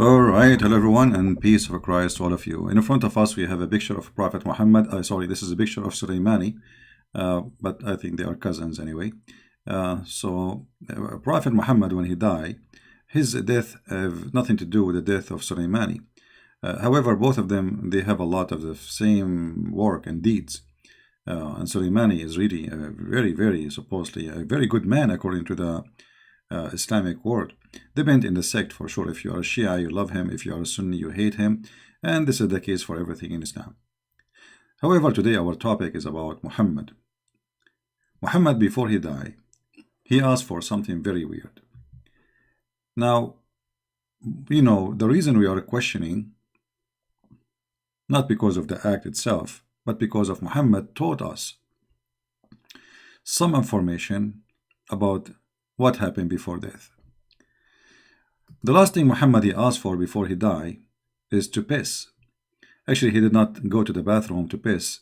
All right, hello everyone, and peace of Christ to all of you. In front of us, we have a picture of Prophet Muhammad. Sorry, this is a picture of Sulaimani, but I think they are cousins anyway. Prophet Muhammad, when he died, his death have nothing to do with the death of Sulaimani. However, both of them, they have a lot of the same work and deeds. And Sulaimani is really a very, supposedly a very good man according to the Islamic word. Depend in the sect for sure. If you are a Shia, you love him. If you are a Sunni, you hate him. And this is the case for everything in Islam. However, today our topic is about Muhammad. Muhammad, before he died, he asked for something very weird. Now, you know, the reason we are questioning, not because of the act itself, but because of Muhammad taught us some information about what happened before death. The last thing Muhammad he asked for before he died is to piss. Actually, he did not go to the bathroom to piss.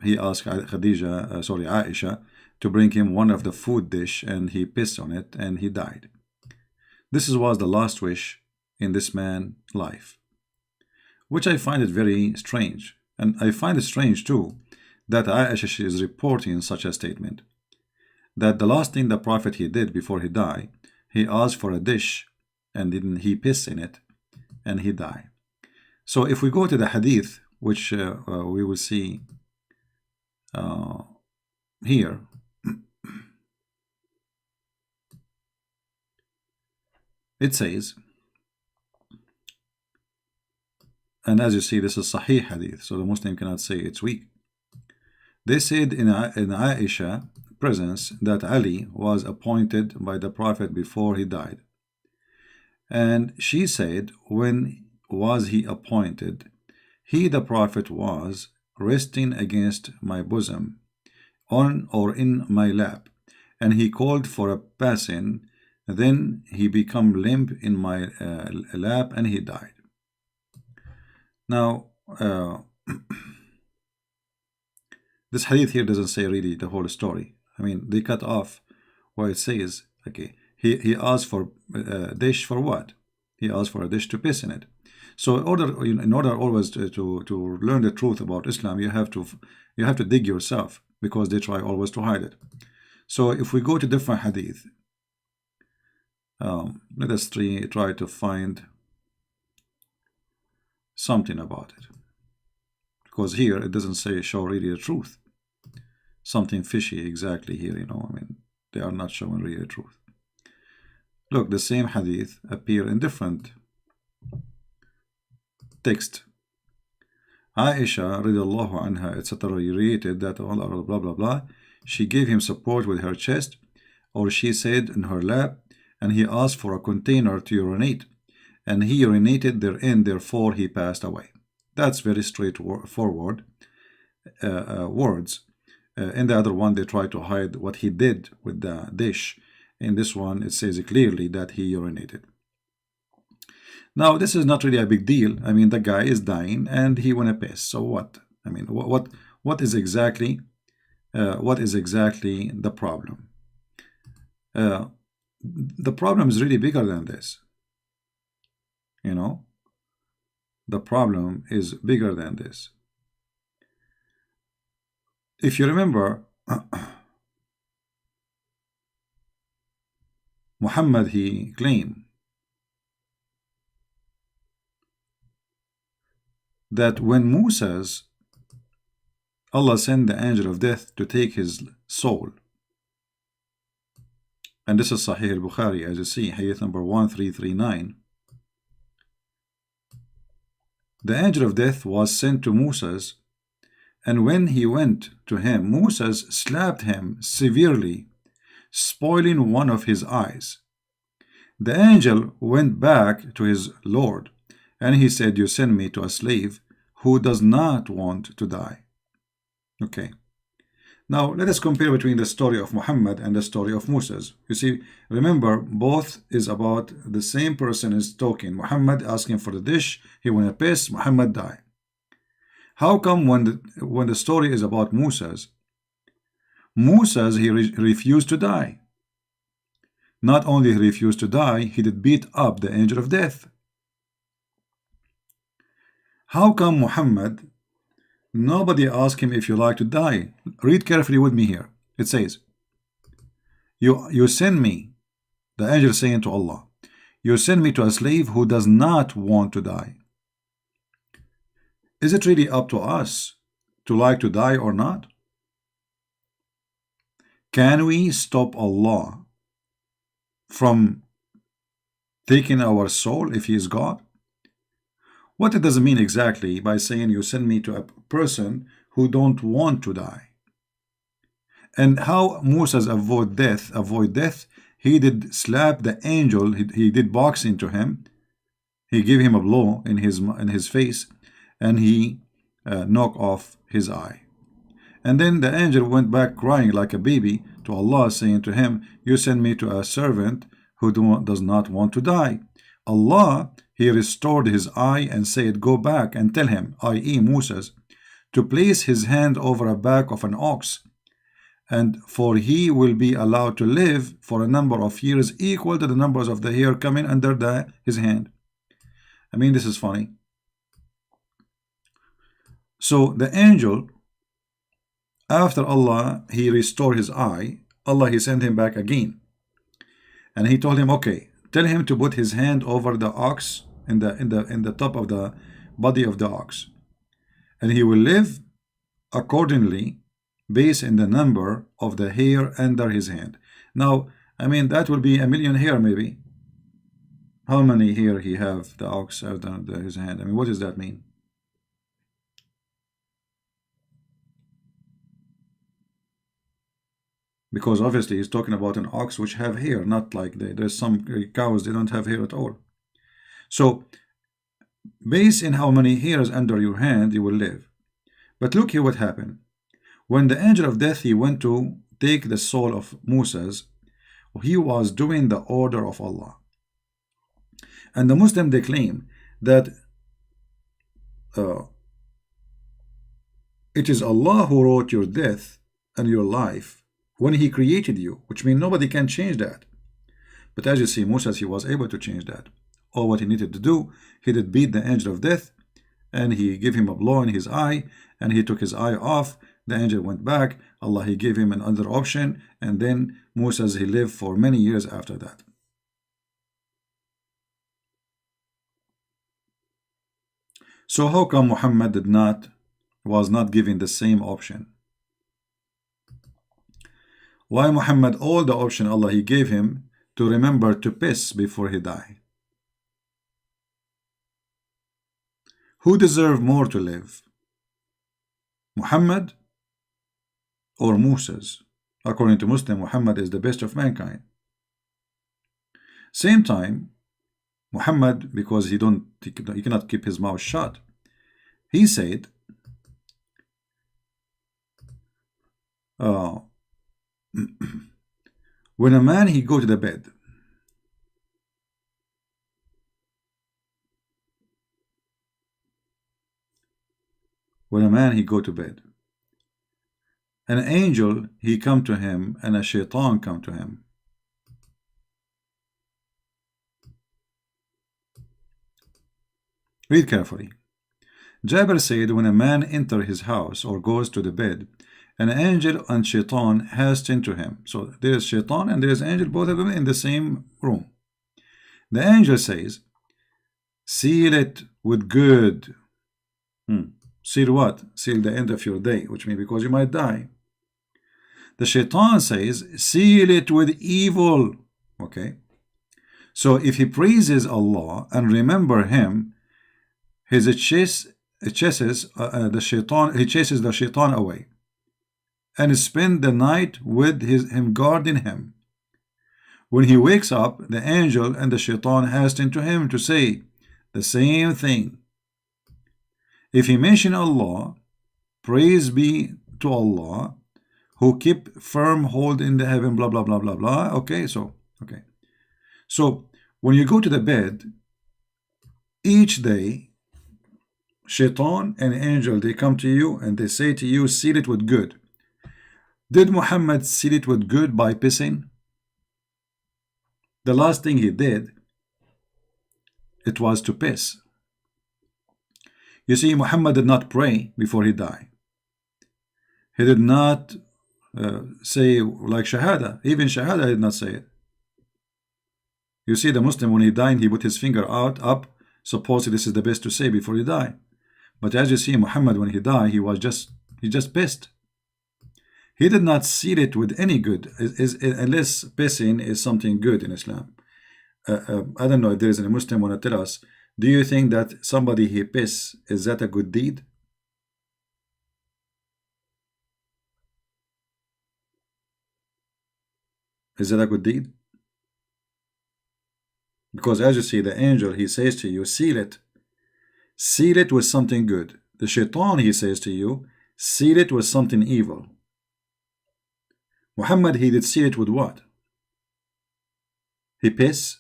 He asked Aisha to bring him one of the food dish, and he pissed on it, and he died. This was the last wish in this man's life, which I find it very strange. And I find it strange too that Aisha is reporting such a statement, that the last thing the Prophet he did before he died, he asked for a dish, and then he pissed in it, and he died. So if we go to the hadith, which we will see here, it says, and as you see, this is Sahih hadith, so the Muslim cannot say it's weak. They said in Aisha presence that Ali was appointed by the Prophet before he died. And she said, when was he appointed? He, the Prophet, was resting against my bosom, on or in my lap, and he called for a passing. Then he became limp in my lap, and he died. Now, this hadith here doesn't say really the whole story. I mean, they cut off where it says, okay, he asked for a dish for what? He asked for a dish to piss in it. So in order always to learn the truth about Islam, you have to dig yourself, because they try always to hide it. So if we go to different hadith, let us try to find something about it, because here it doesn't show really the truth. Something fishy exactly here, you know. I mean, they are not showing really the truth. Look, the same hadith appear in different text. Aisha radiallahu anha etc. related that blah blah blah, she gave him support with her chest, or she said in her lap, and he asked for a container to urinate, and he urinated therein, therefore he passed away. That's very straightforward words. In the other one, they try to hide what he did with the dish. In this one, it says clearly that he urinated. Now, this is not really a big deal. I mean, the guy is dying and he want to piss. So what? I mean, what is exactly the problem? The problem is really bigger than this. You know, the problem is bigger than this. If you remember, Muhammad, he claimed that when Allah sent the angel of death to take his soul, and this is Sahih al-Bukhari, as you see, hadith number 1339, the angel of death was sent to Moses, and when he went to him, Moses slapped him severely, spoiling one of his eyes. The angel went back to his Lord, and he said, you send me to a slave who does not want to die. Okay. Now, let us compare between the story of Muhammad and the story of Moses. You see, remember, both is about the same person is talking. Muhammad asking for the dish, he want to piss, Muhammad die. How come when the story is about Moses, he refused to die? Not only he refused to die, he did beat up the angel of death. How come Muhammad, nobody asked him if you like to die? Read carefully with me here. It says, you send me, the angel saying to Allah, you send me to a slave who does not want to die. Is it really up to us to like to die or not? Can we stop Allah from taking our soul if he is God? What it does it mean exactly by saying you send me to a person who don't want to die? And how Moses avoid death, he did slap the angel, he did box into him, he gave him a blow in his face, and he knocked off his eye. And then the angel went back crying like a baby to Allah, saying to him, you send me to a servant who does not want to die. Allah, he restored his eye and said, go back and tell him, i.e. Moses, to place his hand over a back of an ox, and for he will be allowed to live for a number of years equal to the numbers of the hair coming under his hand. I mean, this is funny. So the angel, after Allah, he restored his eye, Allah, he sent him back again. And he told him, okay, tell him to put his hand over the ox in the top of the body of the ox. And he will live accordingly based in the number of the hair under his hand. Now, I mean, that will be 1,000,000 hair maybe. How many hair he have, the ox, under his hand? I mean, what does that mean? Because obviously he's talking about an ox which have hair, not like there's some cows, they don't have hair at all. So, based in how many hairs under your hand, you will live. But look here what happened. When the angel of death, he went to take the soul of Moses, he was doing the order of Allah. And the Muslim, they claim that it is Allah who wrote your death and your life when he created you, which means nobody can change that. But as you see, Moses, he was able to change that. All what he needed to do, he did beat the angel of death, and he gave him a blow in his eye, and he took his eye off. The angel went back. Allah, he gave him another option, and then Moses, he lived for many years after that. So how come Muhammad was not given the same option? Why Muhammad, all the option Allah, he gave him to remember to piss before he died? Who deserve more to live? Muhammad or Moses? According to Muslim, Muhammad is the best of mankind. Same time, Muhammad, because he cannot keep his mouth shut, he said, when a man he go to the bed, an angel he come to him and a shaitan come to him. Read carefully. Jabir said, when a man enter his house or goes to the bed, an angel and shaitan hasten to him. So there is shaitan and there is angel, both of them in the same room. The angel says, seal it with good. Seal what? Seal the end of your day, which means because you might die. The shaitan says, seal it with evil. Okay. So if he praises Allah and remember him, he chases the shaitan away, and spend the night with him guarding him. When he wakes up, the angel and the shaitan hasten to him to say the same thing. If he mention Allah, praise be to Allah, who keep firm hold in the heaven, blah blah blah blah blah. Okay, so when you go to the bed, each day, shaitan and angel, they come to you and they say to you, seal it with good. Did Muhammad seal it with good by pissing? The last thing he did, it was to piss. You see, Muhammad did not pray before he died. He did not say like Shahada. Even Shahada did not say it. You see, the Muslim, when he died, he put his finger out, up, supposedly this is the best to say before he died. But as you see, Muhammad, when he died, he just pissed. He did not seal it with any good, unless pissing is something good in Islam. I don't know if there is any Muslim want to tell us, do you think that somebody he piss, is that a good deed? Is that a good deed? Because as you see, the angel, he says to you, seal it. Seal it with something good. The shaitan, he says to you, seal it with something evil. Muhammad, he did seal it with what? He piss.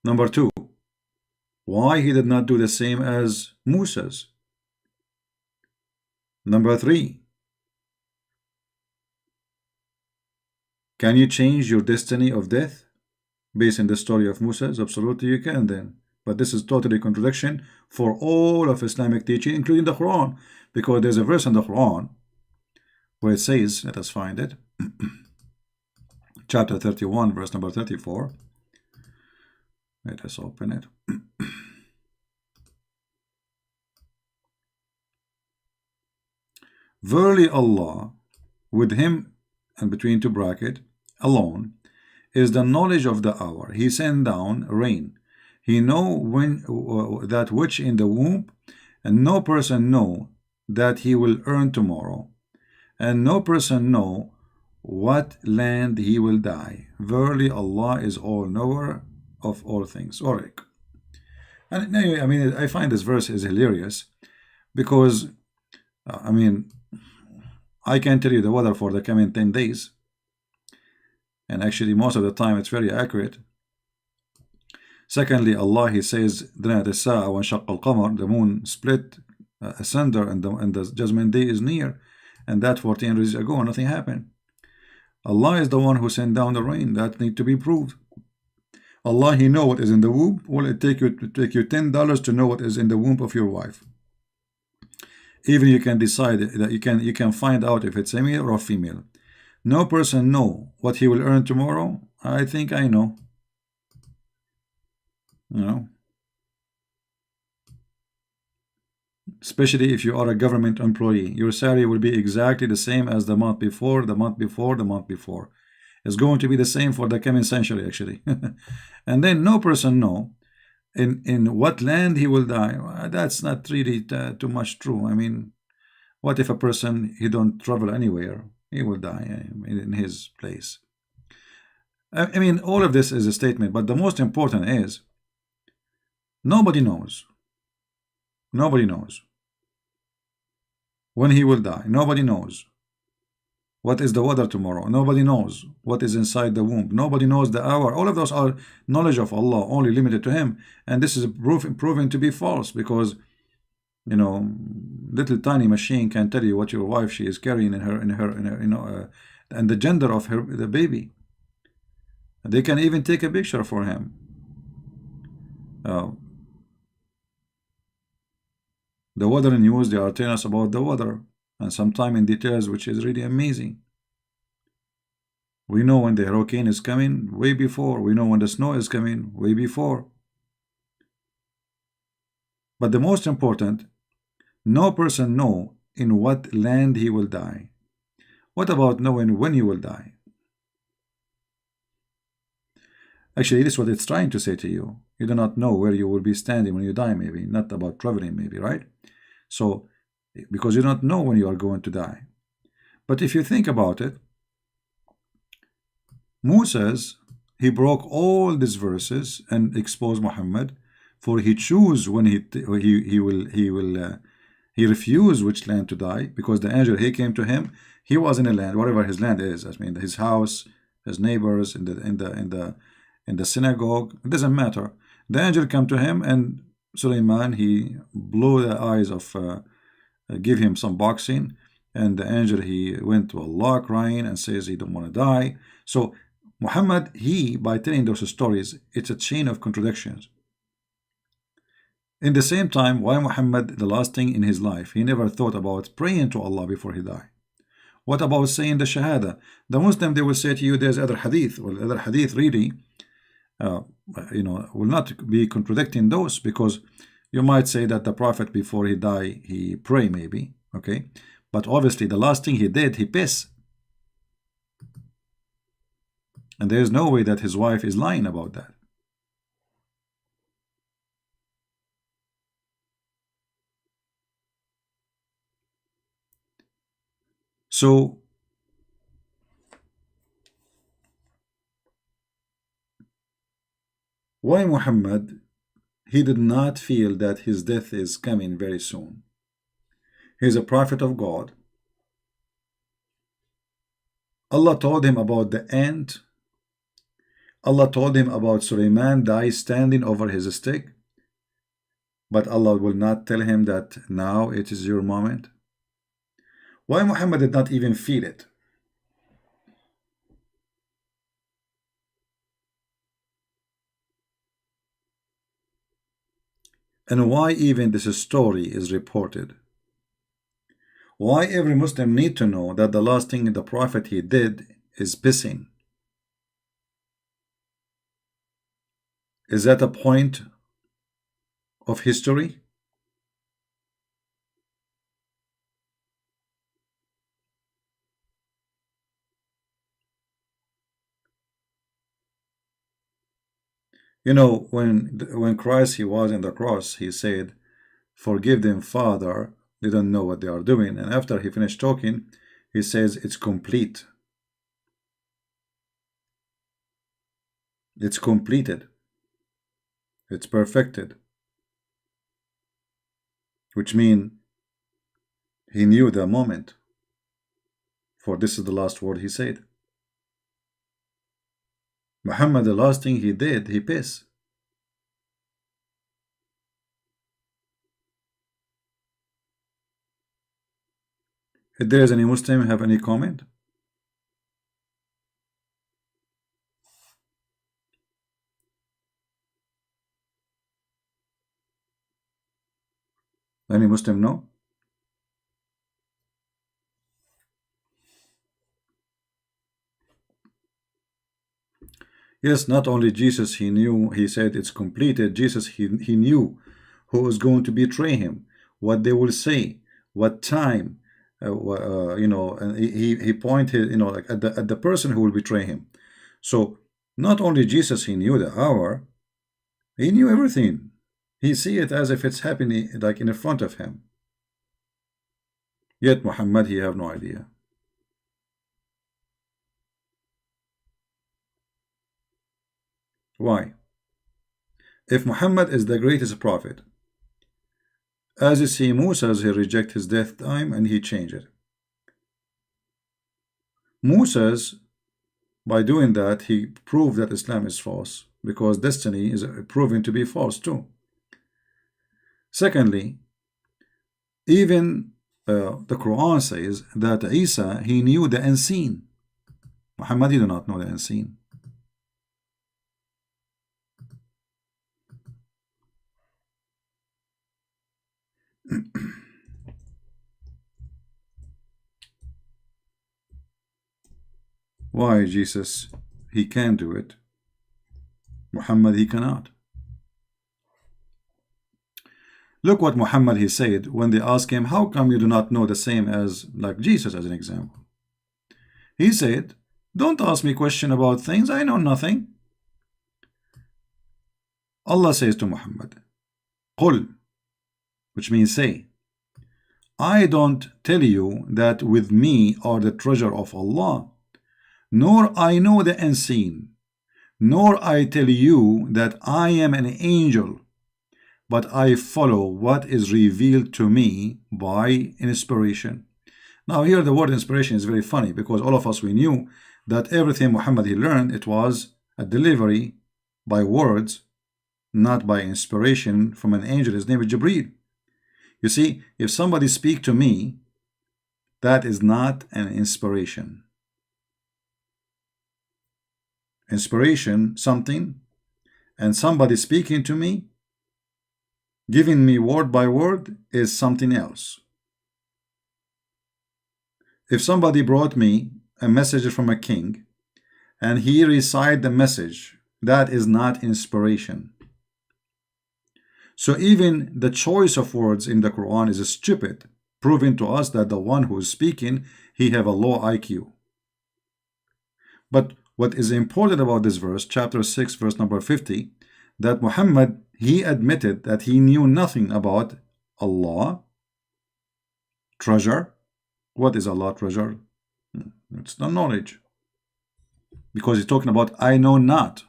Number two, why he did not do the same as Musa's? Number three, can you change your destiny of death based on the story of Musa's? Absolutely you can then. But this is totally contradiction for all of Islamic teaching, including the Quran, because there's a verse in the Quran where it says, let us find it, chapter 31, verse number 34. Let us open it. Verily Allah, with him, and between two brackets, alone, is the knowledge of the hour. He sent down rain. He know when that which in the womb, and no person know that he will earn tomorrow, and no person know what land he will die. Verily Allah is all knower of all things. Orik. And anyway, I mean, I find this verse is hilarious because, I mean, I can tell you the weather for the coming 10 days. And actually, most of the time, it's very accurate. Secondly, Allah, he says, the moon split asunder, and the judgment day is near. And that 14 years ago, nothing happened. Allah is the one who sent down the rain. That need to be proved. Allah, he know what is in the womb. Will it take you $10 to know what is in the womb of your wife? Even you can decide that you can find out if it's a male or a female. No person know what he will earn tomorrow. I think I know. You know, especially if you are a government employee, your salary will be exactly the same as the month before, the month before, the month before. It's going to be the same for the coming century, actually. And then no person know in what land he will die. That's not really too much true. I mean, what if a person, he don't travel anywhere? He will die in his place. I mean, all of this is a statement, but the most important is nobody knows. Nobody knows when he will die. Nobody knows what is the weather tomorrow. Nobody knows what is inside the womb. Nobody knows the hour. All of those are knowledge of Allah, only limited to him. And this is proven to be false, because, you know, little tiny machine can tell you what your wife she is carrying in her you know, and the gender of the baby. They can even take a picture for him. The weather news, they are telling us about the weather, and sometime in details, which is really amazing. We know when the hurricane is coming way before. We know when the snow is coming way before. But the most important, no person know in what land he will die. What about knowing when you will die? Actually, this is what it's trying to say to you. You do not know where you will be standing when you die, maybe. Not about traveling, maybe, right? So, because you don't know when you are going to die. But if you think about it, Moses, he broke all these verses and exposed Muhammad, for he chose when he refused which land to die, because the angel, he came to him, he was in a land, whatever his land is. I mean, his house, his neighbors, in the synagogue, it doesn't matter. The angel came to him, and Suleiman, he blew the eyes of, give him some boxing, and the angel, he went to Allah crying and says he don't want to die. So Muhammad, he, by telling those stories, it's a chain of contradictions. In the same time, why Muhammad, the last thing in his life, he never thought about praying to Allah before he died? What about saying the Shahada? The Muslim, they will say to you, there's other hadith. Well, other hadith really, uh, will not be contradicting those, because you might say that the Prophet before he died, he pray maybe, okay? But obviously the last thing he did, he piss. And there is no way that his wife is lying about that. So why Muhammad, he did not feel that his death is coming very soon? He's a prophet of God. Allah told him about the end. Allah told him about Sulaiman die standing over his stick. But Allah will not tell him that now it is your moment. Why Muhammad did not even feel it? And why even this story is reported? Why every Muslim need to know that the last thing the Prophet he did is pissing? Is that a point of history? You know, when Christ he was in the cross, he said, "Forgive them, Father, they don't know what they are doing." And after he finished talking, he says, "It's complete. It's completed. It's perfected." Which means he knew the moment. For this is the last word he said. Muhammad, the last thing he did, he pissed. If there is any Muslim have any comment? Any Muslim know? Yes, not only Jesus, he knew, he said it's completed. Jesus, he knew who was going to betray him, what they will say, what time, and he pointed, like at the person who will betray him. So not only Jesus, he knew the hour, he knew everything. He see it as if it's happening like in front of him. Yet Muhammad, he have no idea. Why? If Muhammad is the greatest prophet, as you see, Moses, he reject his death time and he changed it. Moses, by doing that, he proved that Islam is false, because destiny is proven to be false too. Secondly, even the Quran says that Isa, he knew the unseen. Muhammad did not know the unseen. Why Jesus, he can do it, Muhammad, he cannot? Look what Muhammad he said when they asked him, how come you do not know the same as like Jesus, as an example? He said, don't ask me question about things I know nothing. Allah says to Muhammad, Qul, which means say, I don't tell you that with me are the treasure of Allah, nor I know the unseen, nor I tell you that I am an angel, but I follow what is revealed to me by inspiration. Now here the word inspiration is very funny, because all of us, we knew that everything Muhammad he learned, it was a delivery by words, not by inspiration from an angel. His name is Jibreel. You see, if somebody speak to me, that is not an inspiration. Inspiration, something, and somebody speaking to me, Giving me word by word is something else. If somebody brought me a message from a king and he recited the message, that is not inspiration. So even the choice of words in the Quran is stupid, proving to us that the one who is speaking, he have a low IQ. But what is important about this verse, chapter 6, verse number 50, that Muhammad, he admitted that he knew nothing about Allah, treasure. What is Allah treasure? It's the knowledge. Because he's talking about I know not,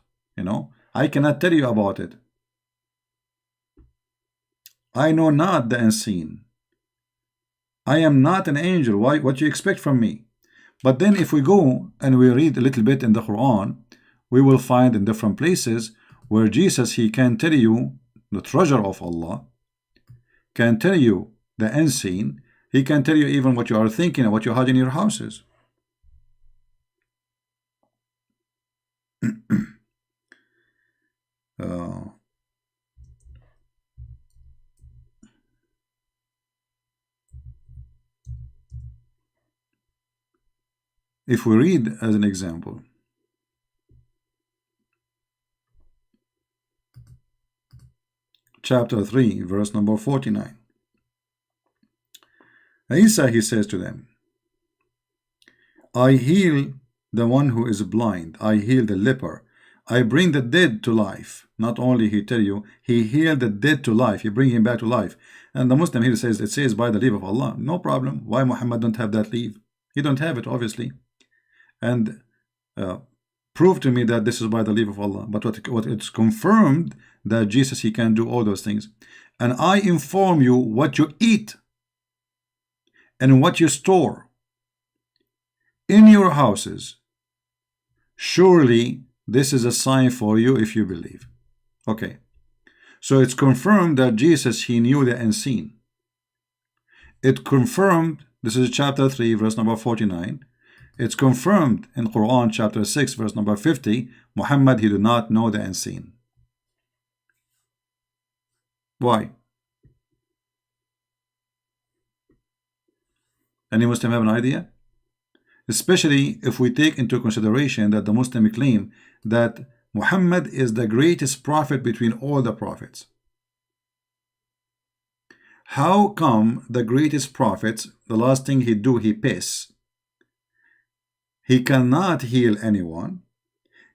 I cannot tell you about it. I know not the unseen. I am not an angel. Why? What do you expect from me? But then if we go and we read a little bit in the Quran, we will find in different places where Jesus, he can tell you the treasure of Allah, can tell you the unseen, he can tell you even what you are thinking and what you have in your houses. If we read as an example, chapter 3, verse number 49. Isa, he says to them, I heal the one who is blind, I heal the leper, I bring the dead to life. Not only he tell you, he healed the dead to life, he bring him back to life. And the Muslim here says, it says by the leave of Allah. No problem. Why Muhammad don't have that leave? He don't have it, obviously. And prove to me that this is by the leave of Allah. But what it's confirmed that Jesus, he can do all those things. And I inform you what you eat and what you store in your houses. Surely this is a sign for you if you believe. Okay. So it's confirmed that Jesus, he knew the unseen. It confirmed, this is chapter 3, verse number 49. It's confirmed in Quran chapter 6, verse number 50, Muhammad, he did not know the unseen. Why? Any Muslim have an idea? Especially if we take into consideration that the Muslim claim that Muhammad is the greatest prophet between all the prophets. How come the greatest prophets, the last thing he do, he piss? He cannot heal anyone.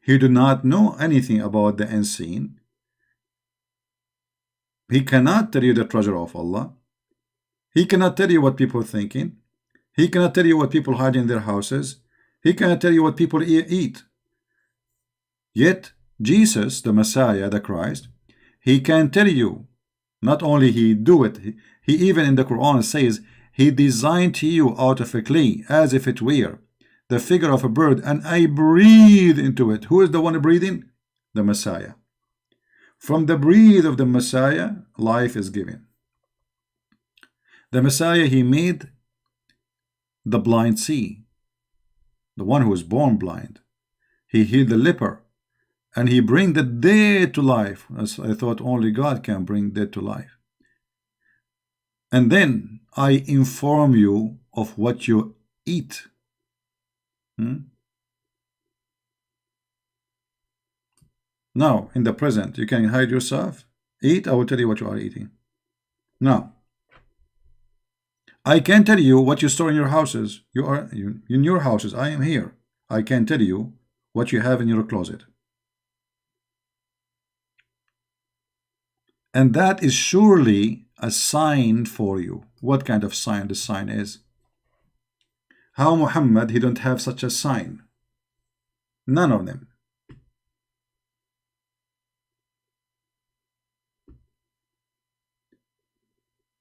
He do not know anything about the unseen. He cannot tell you the treasure of Allah. He cannot tell you what people are thinking. He cannot tell you what people hide in their houses. He cannot tell you what people eat. Yet Jesus, the Messiah, the Christ, he can tell you. Not only he do it, he even in the Quran says, he designed to you out of a clay as if it were the figure of a bird, and I breathe into it. Who is the one breathing? The Messiah. From the breath of the Messiah, life is given. The Messiah, he made the blind see. The one who was born blind. He healed the leper. And he bring the dead to life. As I thought only God can bring dead to life. And then I inform you of what you eat. Now, in the present, you can hide yourself. Eat, I will tell you what you are eating. Now, I can tell you what you store in your houses. You are in your houses. I am here. I can tell you what you have in your closet. And that is surely a sign for you. What kind of sign this sign is? How Muhammad, he don't have such a sign? None of them.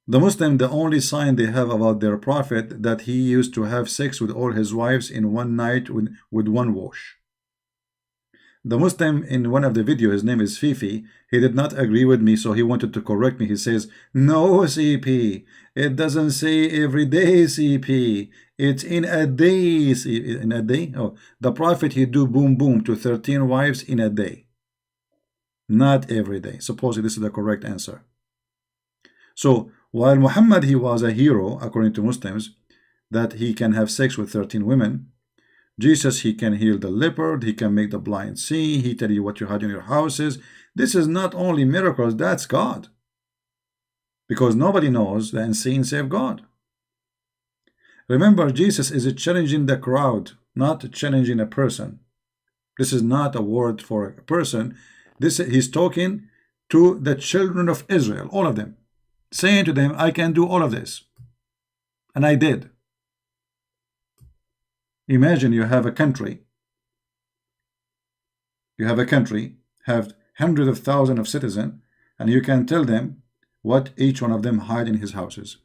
The Muslim, the only sign they have about their prophet, that he used to have sex with all his wives in one night with one wash. The Muslim, in one of the videos, his name is Fifi, he did not agree with me, so he wanted to correct me. He says, no, CP, it doesn't say every day, CP. It's in a day. In a day? Oh, the prophet, he do boom boom to 13 wives in a day. Not every day. Supposedly this is the correct answer. So while Muhammad, he was a hero according to Muslims, that he can have sex with 13 women, Jesus, he can heal the leopard, he can make the blind see, he tell you what you had in your houses. This is not only miracles, that's God. Because nobody knows the unseen save God. Remember, Jesus is challenging the crowd, not challenging a person. This is not a word for a person. He's talking to the children of Israel, all of them, saying to them, I can do all of this. And I did. Imagine you have a country. You have a country, have hundreds of thousands of citizens, and you can tell them what each one of them hide in his houses.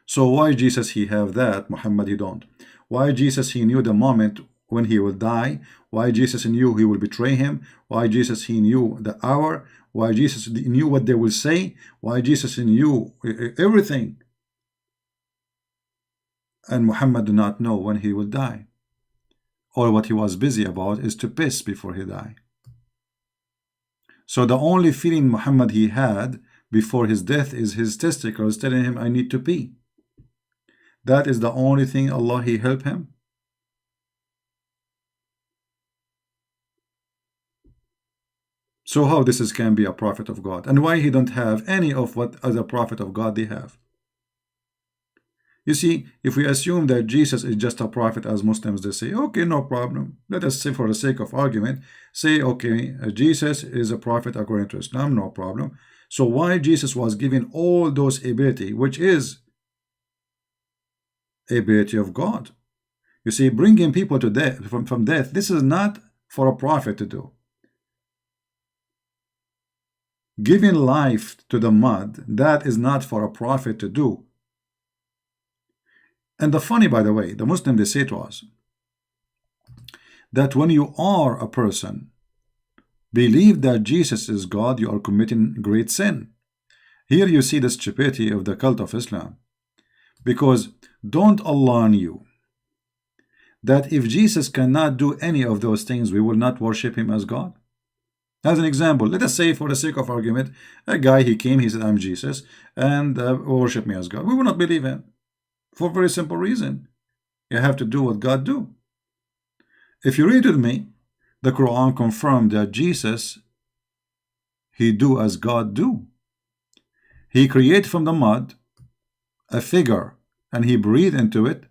So why Jesus he have that, Muhammad he don't? Why Jesus he knew the moment when he will die? Why Jesus knew he will betray him? Why Jesus he knew the hour? Why Jesus knew what they will say? Why Jesus knew everything? And Muhammad do not know when he will die. All what he was busy about is to piss before he died. So the only feeling Muhammad he had before his death is his testicles telling him, I need to pee. That is the only thing Allah he help him. So how this can be a prophet of God? And why he don't have any of what other prophet of God they have? You see, if we assume that Jesus is just a prophet, as Muslims they say, okay, no problem. Let us say, for the sake of argument, say, okay, Jesus is a prophet according to Islam, no problem. So why Jesus was given all those ability, which is ability of God? You see, bringing people to death from death, this is not for a prophet to do. Giving life to the mud, that is not for a prophet to do. And the funny, by the way, the Muslim they say to us that when you are a person believe that Jesus is God, you are committing great sin. Here you see the stupidity of the cult of Islam. Because don't Allah knew that if Jesus cannot do any of those things, we will not worship him as God? As an example, let us say, for the sake of argument, a guy, he came, he said, I'm Jesus, and worship me as God. We will not believe him. For a very simple reason. You have to do what God do. If you read with me, the Quran confirmed that Jesus, he do as God do. He create from the mud a figure, and he breathe into it,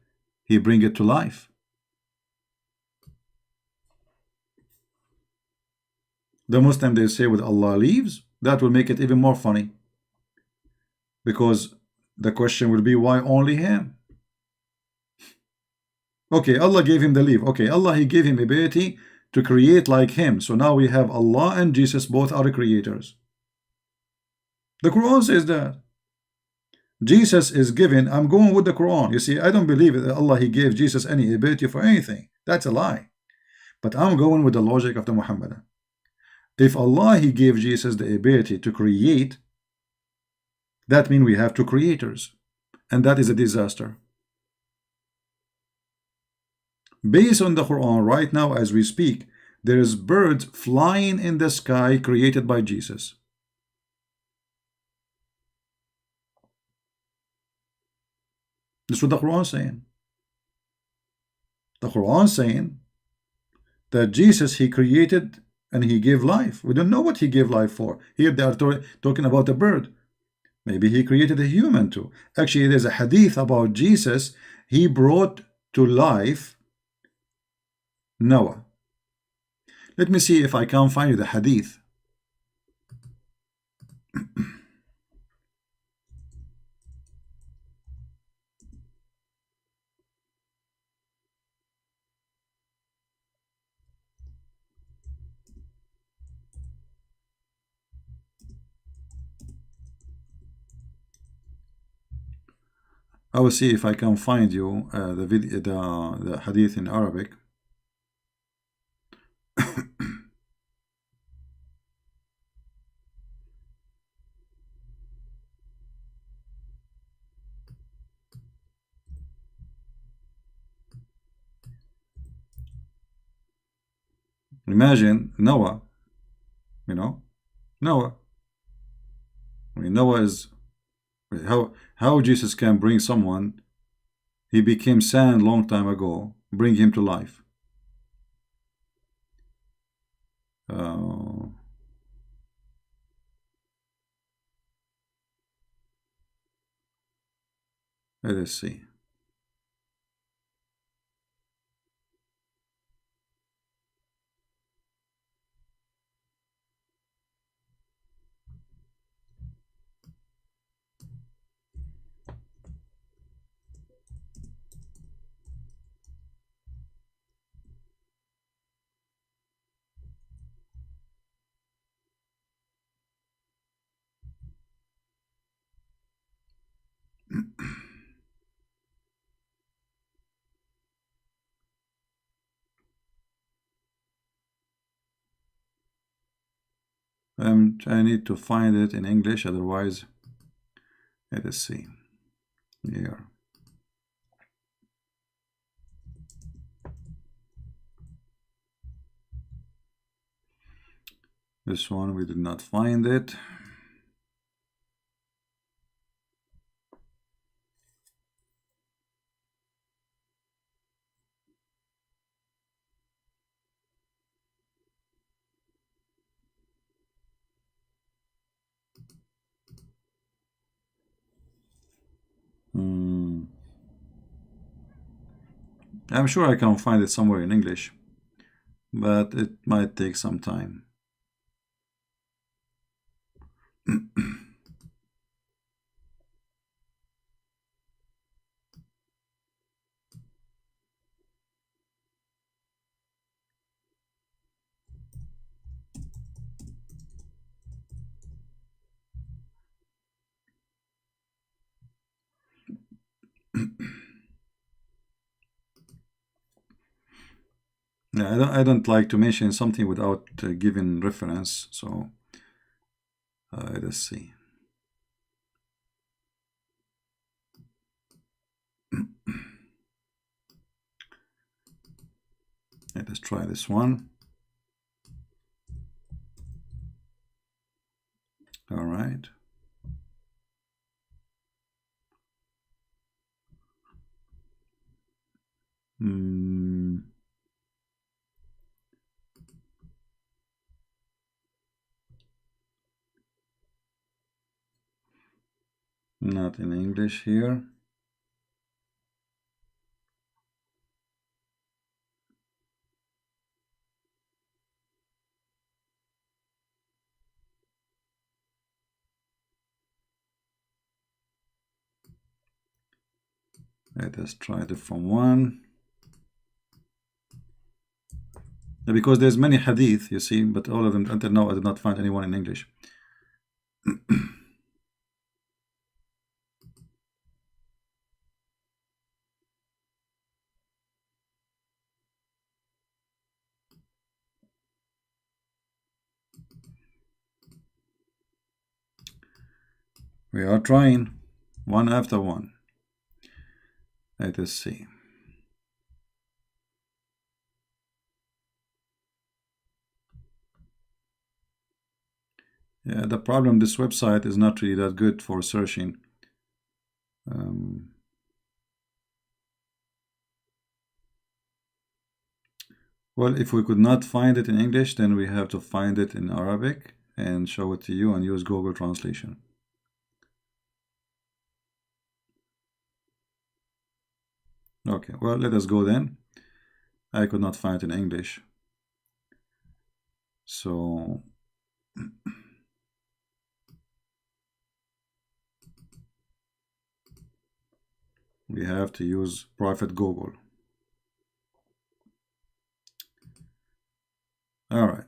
he bring it to life. The Muslim they say with Allah leaves, that will make it even more funny. Because the question will be, why only him? Okay, Allah gave him the leave. Okay, Allah he gave him ability to create like him. So now we have Allah and Jesus, both are the creators. The Quran says that. Jesus is given, I'm going with the Quran. You see, I don't believe that Allah he gave Jesus any ability for anything. That's a lie. But I'm going with the logic of the Muhammadan. If Allah he gave Jesus the ability to create, that means we have two creators. And that is a disaster. Based on the Quran, right now as we speak, there is birds flying in the sky created by Jesus. That's what the Quran is saying. The Quran is saying that Jesus, he created and he gave life. We don't know what he gave life for. Here they are talking about a bird. Maybe he created a human too. Actually, there's a hadith about Jesus. He brought to life Noah. Let me see if I can find you the hadith. I will see if I can find you the hadith in Arabic. Imagine Noah, Noah. I mean, Noah is how Jesus can bring someone. He became sand long time ago. Bring him to life. Uh, Let us see. I need to find it in English, otherwise, let us see. Here. This one, we did not find it. I'm sure I can find it somewhere in English, but it might take some time. Yeah, I don't like to mention something without giving reference, so let's see. Let us try this one. All right. Not in English here. Let us try the different one. Because there's many hadith, you see, but all of them, until now, I did not find anyone in English. We are trying one after one. Let us see. Yeah, the problem, this website is not really that good for searching. Well, if we could not find it in English, then we have to find it in Arabic and show it to you and use Google Translation. Okay, well, let us go then. I could not find it in English. So we have to use Prophet Google. All right.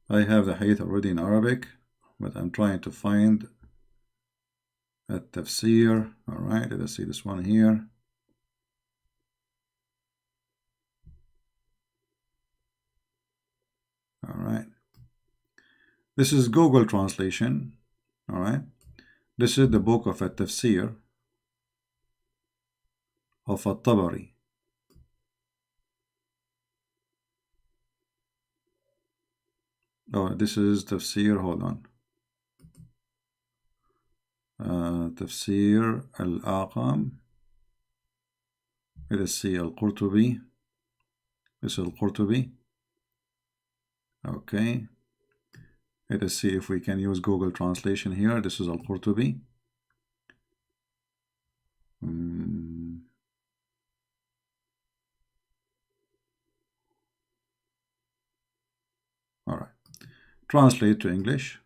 I have the hadith already in Arabic, but I'm trying to find a tafsir. All right, let us see this one here. All right. This is Google translation. All right. This is the book of a tafsir of At-Tabari. Oh, this is tafsir. Hold on. تفسير الآقام. Let's see القرطبي. This is القرطبي. Okay. Let's see if we can use Google Translation here. This is القرطبي. All right. Translate to English.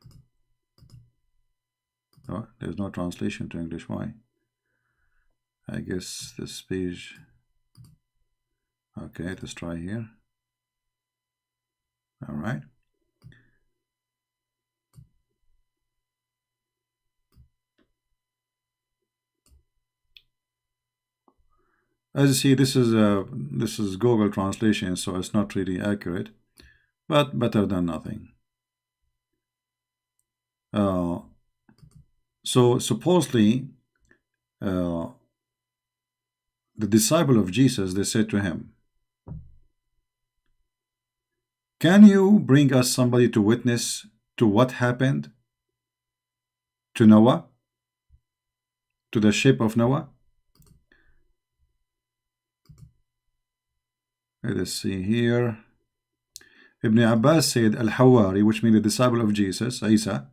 Oh, there's no translation to English. Why? I guess this page. Okay, let's try here. All right. As you see, this is Google Translation, so it's not really accurate, but better than nothing. So supposedly, the disciple of Jesus, they said to him, "Can you bring us somebody to witness to what happened to Noah, to the ship of Noah?" Let us see here. Ibn Abbas said, Al-Hawari, which means the disciple of Jesus, Isa,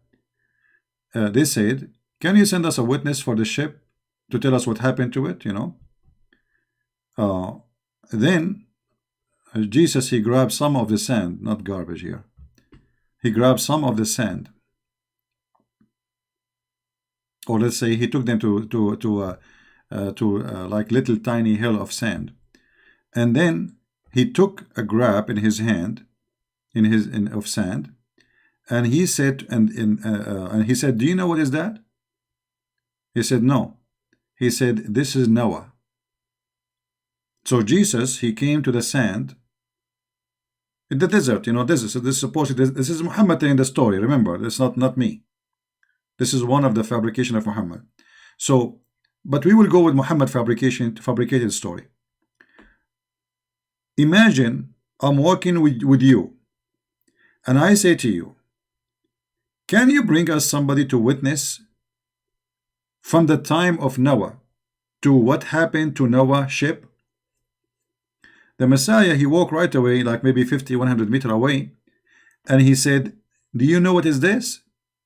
they said, "Can you send us a witness for the ship to tell us what happened to it?" Then Jesus, he grabbed some of the sand, not garbage here. He grabbed some of the sand, or let's say he took them to like little tiny hill of sand, and then he took a grab in his hand, of sand, and he said, and he said, "Do you know what is that?" He said, "No." He said, "This is Noah." So Jesus, he came to the sand in the desert. This is supposedly this is Muhammad telling the story. Remember, it's not me. This is one of the fabrication of Muhammad. So, but we will go with Muhammad fabricated story. Imagine I'm walking with you, and I say to you, "Can you bring us somebody to witness from the time of Noah to what happened to Noah's ship?" The Messiah, he walked right away, like maybe 50, 100 meters away, and he said, "Do you know what is this?"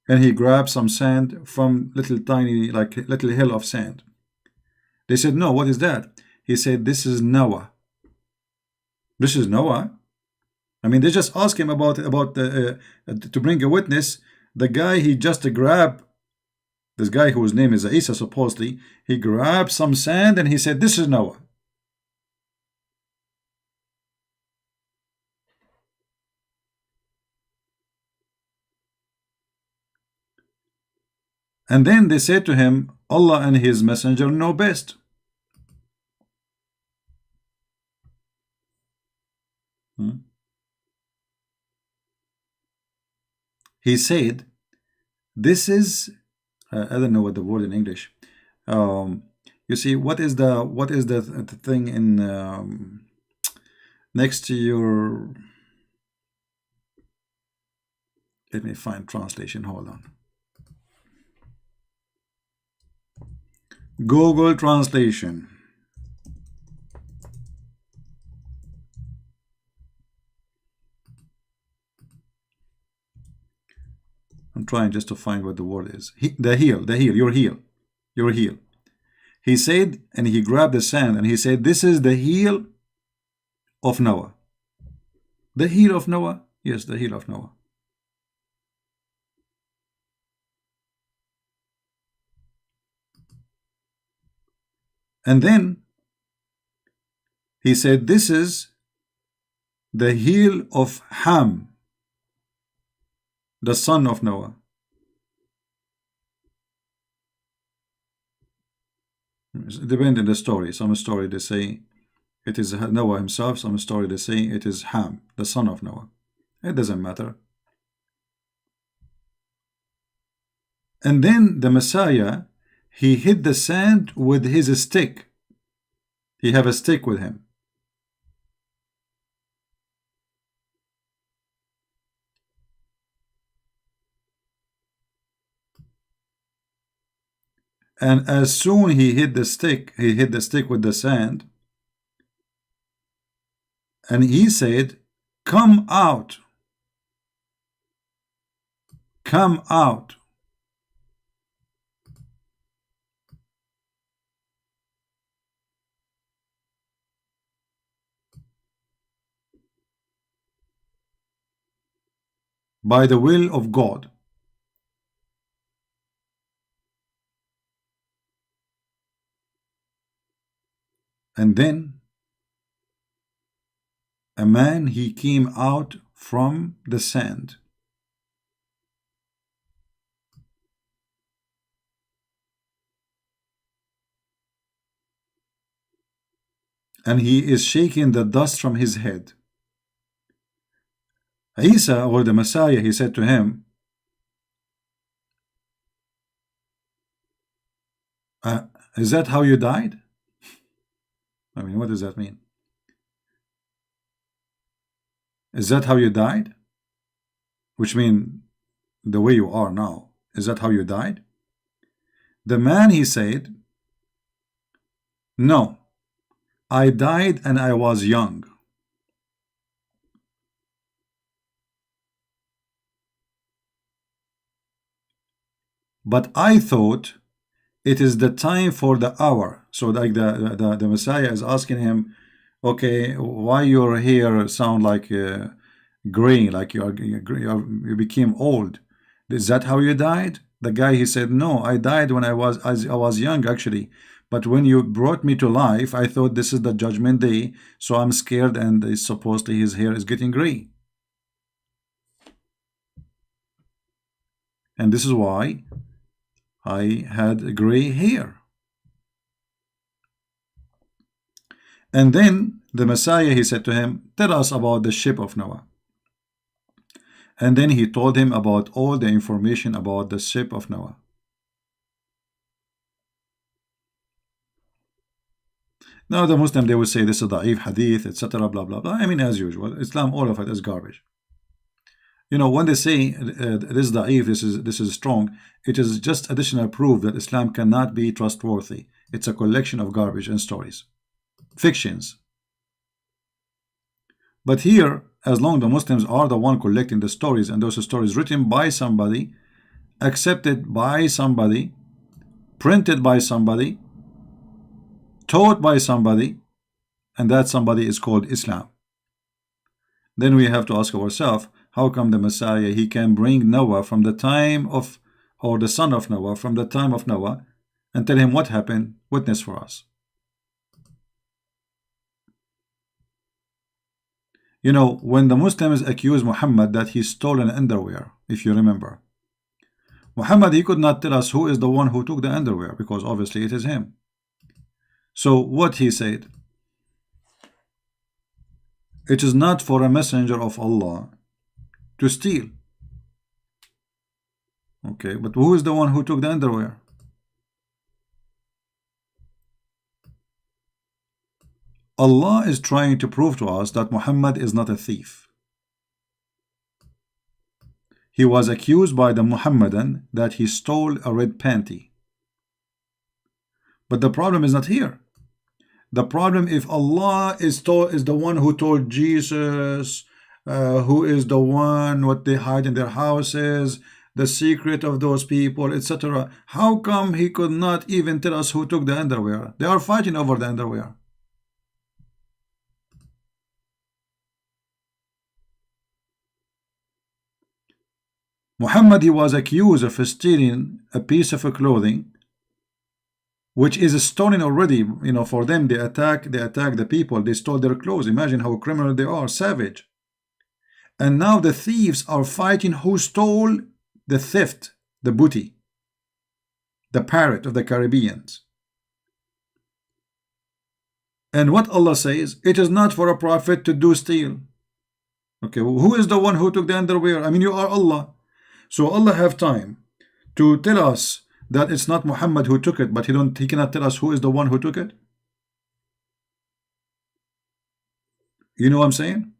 And he grabbed some sand from little tiny, like little hill of sand. They said, "No, what is that?" He said, "This is Noah." This is Noah. I mean, they just asked him about to bring a witness. The guy, he just grabbed, this guy whose name is Isa, supposedly, he grabbed some sand and he said, "This is Noah." And then they said to him, "Allah and his messenger know best." He said, "This is," I don't know what the word in English. You see, what is the thing in next to your? Let me find translation. Hold on. Google Translation. I'm trying just to find what the word is. The heel, your heel. He said, and he grabbed the sand and he said, "This is the heel of Noah." The heel of Noah? Yes, the heel of Noah. And then he said, "This is the heel of Ham, the son of Noah." It depends on the story. Some story they say it is Noah himself. Some story they say it is Ham, the son of Noah. It doesn't matter. And then the Messiah, he hit the sand with his stick. He have a stick with him. And as soon he hit the stick with the sand, and he said, "Come out, come out." By the will of God. And then a man, he came out from the sand, and he is shaking the dust from his head. Isa, or the Messiah, he said to him, is that how you died? I mean, what does that mean? Is that how you died? Which means the way you are now. Is that how you died? The man, he said, "No, I died and I was young." But I thought it is the time for the hour. So like the Messiah is asking him, okay, why your hair sound like gray, like you became old? Is that how you died? The guy, he said, "No, I died when I was young, actually. But when you brought me to life, I thought this is the judgment day, so I'm scared, and supposedly his hair is getting gray. And this is why I had gray hair." And then the Messiah, he said to him, "Tell us about the ship of Noah." And then he told him about all the information about the ship of Noah. Now the Muslim, they will say this is da'if hadith, etc., blah blah blah. I mean, as usual, Islam, all of it is garbage. You know, when they say this is da'if, this is strong, it is just additional proof that Islam cannot be trustworthy. It's a collection of garbage and stories, fictions. But here, as long the Muslims are the one collecting the stories, and those stories written by somebody, accepted by somebody, printed by somebody, taught by somebody, and that somebody is called Islam, then we have to ask ourselves, how come the Messiah, he can bring Noah from the time of, or the son of Noah from the time of Noah, and tell him what happened, witness for us? You know, when the Muslims accuse Muhammad that he stole an underwear, if you remember, Muhammad, he could not tell us who is the one who took the underwear, because obviously it is him. So what he said, it is not for a messenger of Allah to steal. Okay, but who is the one who took the underwear? Allah is trying to prove to us that Muhammad is not a thief. He was accused by the Muhammadan that he stole a red panty. But the problem is not here. The problem, if Allah is the one who told Jesus, who is the one what they hide in their houses, the secret of those people, etc., how come he could not even tell us who took the underwear? They are fighting over the underwear. Muhammad, he was accused of stealing a piece of clothing which is stolen already. You know, for them, they attack the people, they stole their clothes. Imagine how criminal they are, savage. And now the thieves are fighting who stole the theft, the booty, the parrot of the Caribbeans. And what Allah says, it is not for a prophet to do steal. Okay, who is the one who took the underwear? I mean, you are Allah. So Allah have time to tell us that it's not Muhammad who took it, but he cannot tell us who is the one who took it. You know what I'm saying?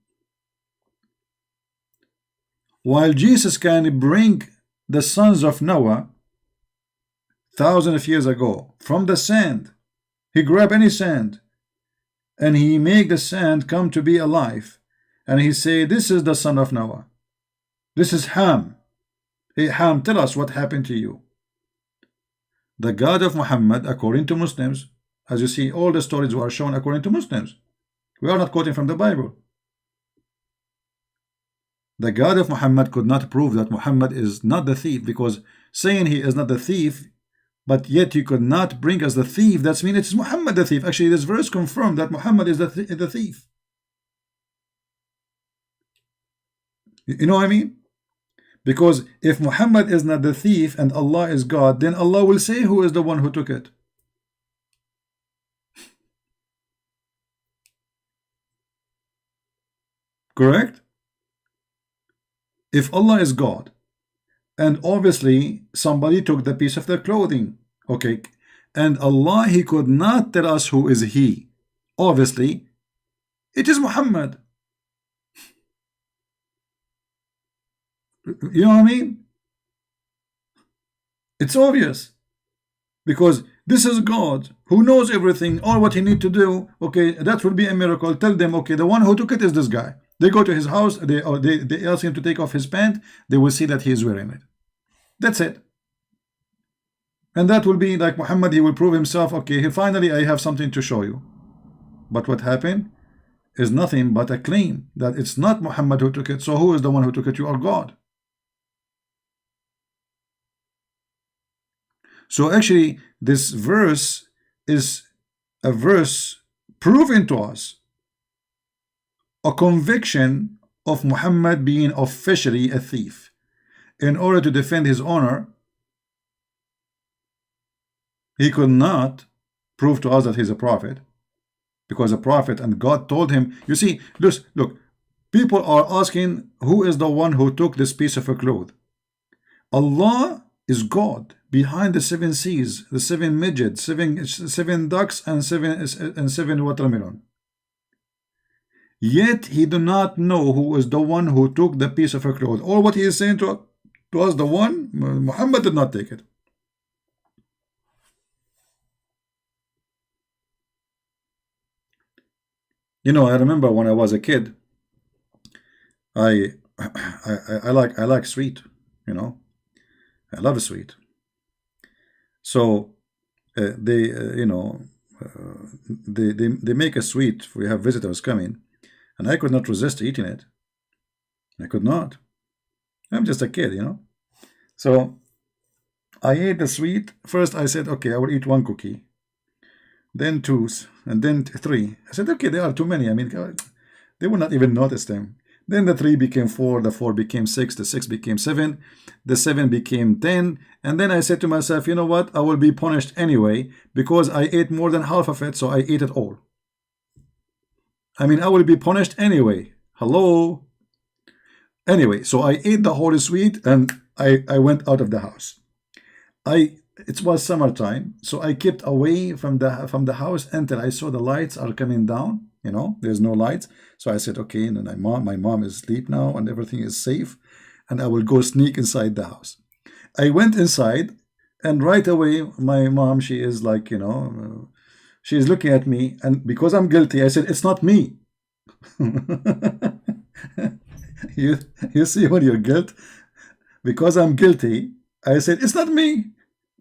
While Jesus can bring the sons of Noah thousands of years ago from the sand. He grabbed any sand and he make the sand come to be alive, and he say, this is the son of Noah, this is Ham. Hey Ham, tell us what happened to you. The God of Muhammad, according to Muslims, as you see, all the stories were shown according to Muslims. We are not quoting from the Bible. The God of Muhammad could not prove that Muhammad is not the thief, because saying he is not the thief, but yet you could not bring us the thief, that means it's Muhammad the thief. Actually, this verse confirmed that Muhammad is the thief. You know what I mean? Because if Muhammad is not the thief and Allah is God, then Allah will say who is the one who took it. Correct? If Allah is God, and obviously somebody took the piece of their clothing, okay, and Allah, he could not tell us who is he. Obviously, it is Muhammad. You know what I mean? It's obvious, because this is God who knows everything, all what he need to do. Okay, that will be a miracle. Tell them, okay, the one who took it is this guy. They go to his house, they ask him to take off his pant, they will see that he is wearing it. That's it. And that will be like Muhammad, he will prove himself, okay, finally I have something to show you. But what happened is nothing but a claim that it's not Muhammad who took it. So who is the one who took it? You are God. So actually, this verse is a verse proving to us a conviction of Muhammad being officially a thief. In order to defend his honor, he could not prove to us that he's a prophet, because a prophet and God told him. You see, look, people are asking who is the one who took this piece of a cloth. Allah is God behind the 7 seas, the 7 midgets, seven ducks, and seven watermelon. Yet he do not know who is the one who took the piece of a cloth. All what he is saying to us, the one, Muhammad did not take it. You know, I remember when I was a kid, I like sweet, you know. I love sweet. So they make a sweet. We have visitors coming, and I could not resist eating it. I could not. I'm just a kid, you know. So I ate the sweet. First I said, okay, I will eat 1 cookie, then 2, and then 3. I said, okay, there are too many. I mean, they will not even notice them. Then the 3 became 4, the 4 became 6, the 6 became 7, the 7 became 10. And then I said to myself, you know what? I will be punished anyway, because I ate more than half of it, so I ate it all. I mean, I will be punished anyway. Hello? Anyway, so I ate the whole sweet, and I went out of the house. It was summertime, so I kept away from the house until I saw the lights are coming down. You know, there's no lights. So I said, okay, and then my mom is asleep now and everything is safe, and I will go sneak inside the house. I went inside, and right away my mom, she is like, you know, she is looking at me, and because I'm guilty, I said, it's not me. you see when you're guilty, because I'm guilty, I said, it's not me.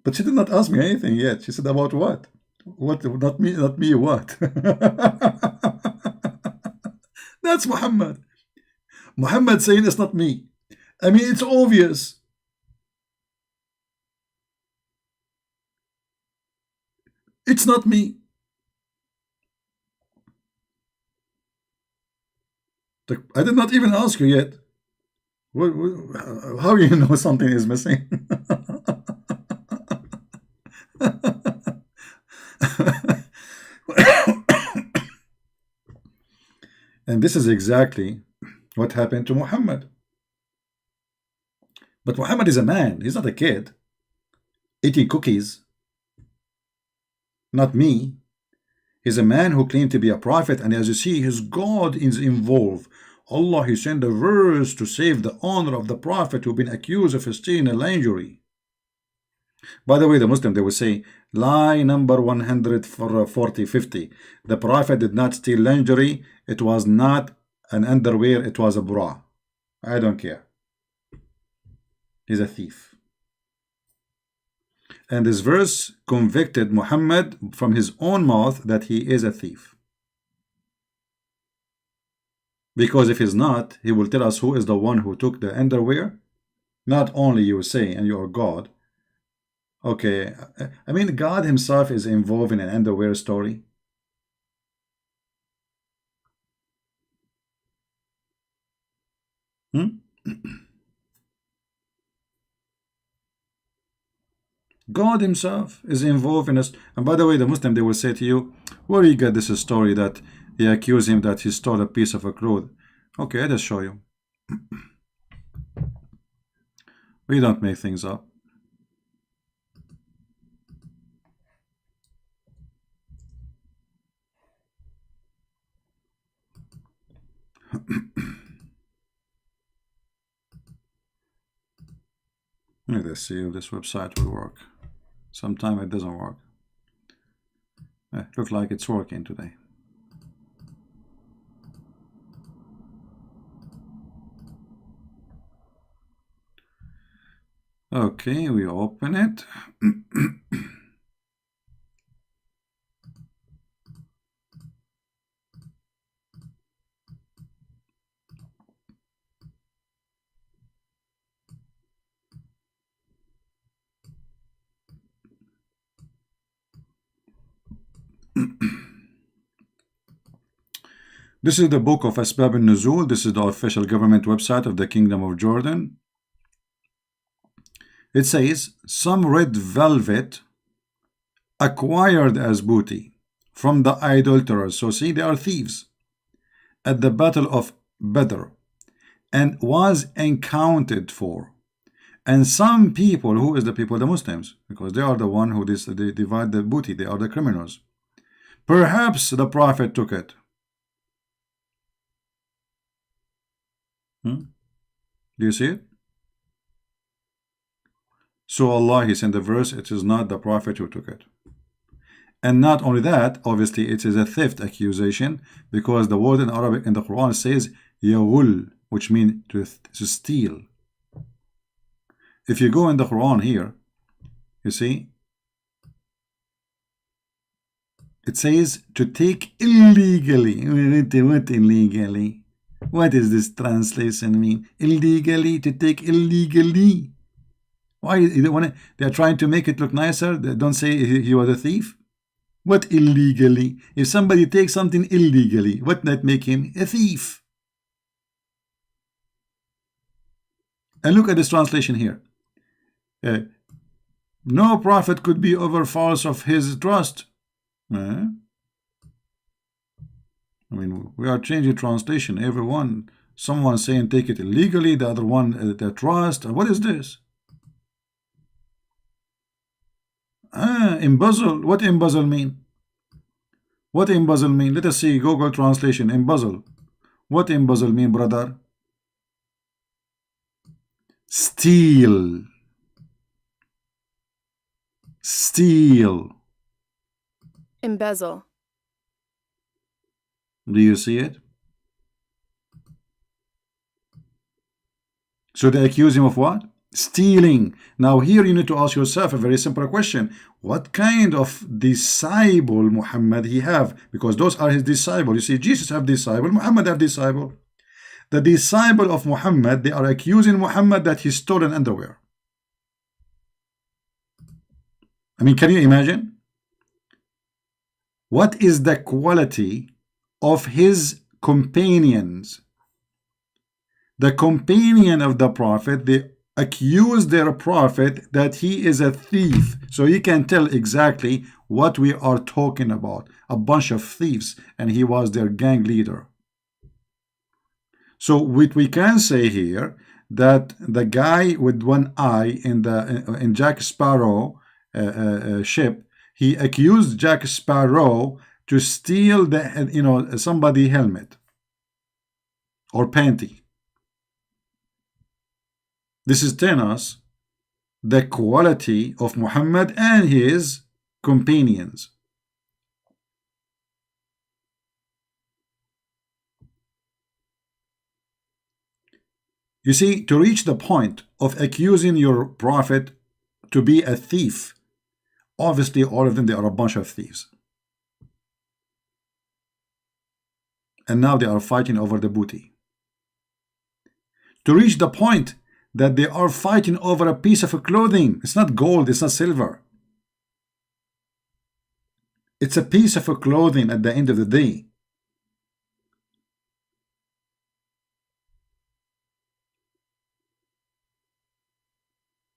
But she did not ask me anything yet. She said, about what? What? Not me, what? That's Muhammad. Muhammad saying it's not me. I mean, it's obvious. It's not me. I did not even ask you yet. How you know something is missing? And this is exactly what happened to Muhammad. But Muhammad is a man. He's not a kid eating cookies. Not me. He's a man who claimed to be a prophet, and as you see, his God is involved. Allah, he sent a verse to save the honor of the prophet who've been accused of stealing a lingerie. By the way, the Muslim, they will say, lie number 140, 50. The Prophet did not steal lingerie. It was not an underwear. It was a bra. I don't care. He's a thief. And this verse convicted Muhammad from his own mouth that he is a thief. Because if he's not, he will tell us who is the one who took the underwear. Not only you say, and you are God. Okay, I mean, God himself is involved in an underwear story. God himself is involved in this. And by the way, the Muslim, they will say to you, where you get this story that they accuse him that he stole a piece of a cloth? Okay, I'll just show you. We don't make things up. Let's see if this website will work. Sometimes it doesn't work. Looks like it's working today. Okay, we open it. This is the book of Asbab al-Nuzul. This is the official government website of the Kingdom of Jordan. It says, some red velvet acquired as booty from the idolaters. So see, they are thieves. At the battle of Badr, and was accounted for. And some people, who is the people? The Muslims, because they are the one who they divide the booty. They are the criminals. Perhaps the Prophet took it. Do you see it? So Allah, he sent the verse, it is not the Prophet who took it. And not only that, obviously it is a theft accusation, because the word in Arabic in the Quran says yaghul, which means to steal. If you go in the Quran here, you see, it says to take illegally. What illegally? What does this translation mean? Illegally, to take illegally. Why they are trying to make it look nicer? They don't say he was a thief. What illegally? If somebody takes something illegally, what that make him a thief? And look at this translation here. No prophet could be over false of his trust. I mean, we are changing translation. Everyone, someone saying take it illegally, the other one the trust. What is this? Embezzle. What embezzle mean? What embezzle mean? Let us see Google translation. Embezzle. What embezzle mean, brother? Steal. Steal. Embezzle. Do you see it? So they accuse him of what? Stealing. Now here you need to ask yourself a very simple question. What kind of disciple Muhammad he have? Because those are his disciples. You see, Jesus have disciple, Muhammad have disciple. The disciple of Muhammad, they are accusing Muhammad that he stole an underwear. I mean, can you imagine? What is the quality of his companions? The companion of the Prophet, they accuse their Prophet that he is a thief. So you can tell exactly what we are talking about. A bunch of thieves, and he was their gang leader. So what we can say here, that the guy with one eye in Jack Sparrow ship, he accused Jack Sparrow to steal the somebody helmet or panty. This is telling us the quality of Muhammad and his companions. You see, to reach the point of accusing your prophet to be a thief, obviously all of them, they are a bunch of thieves. And now they are fighting over the booty. To reach the point that they are fighting over a piece of clothing. It's not gold, it's not silver. It's a piece of clothing at the end of the day.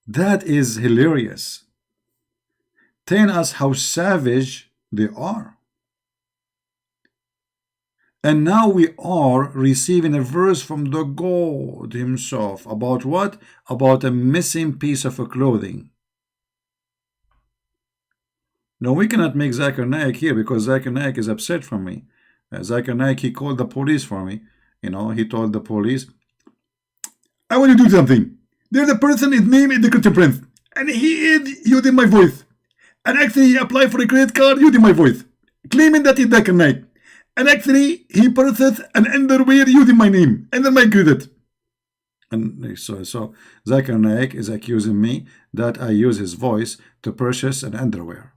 That is hilarious. Telling us how savage they are. And now we are receiving a verse from the God himself. About what? About a missing piece of clothing. No, we cannot make Zakir Naik here because Zakir Naik is upset from me. Zakir Naik, he called the police for me. You know, he told the police, I want to do something. There's a person, his name is the Christian Prince, and he is using my voice. And actually, he applied for a credit card using my voice, claiming that he's Zakir Naik. And actually, he purchased an underwear using my name and then my credit. And so Zakir Naik is accusing me that I use his voice to purchase an underwear.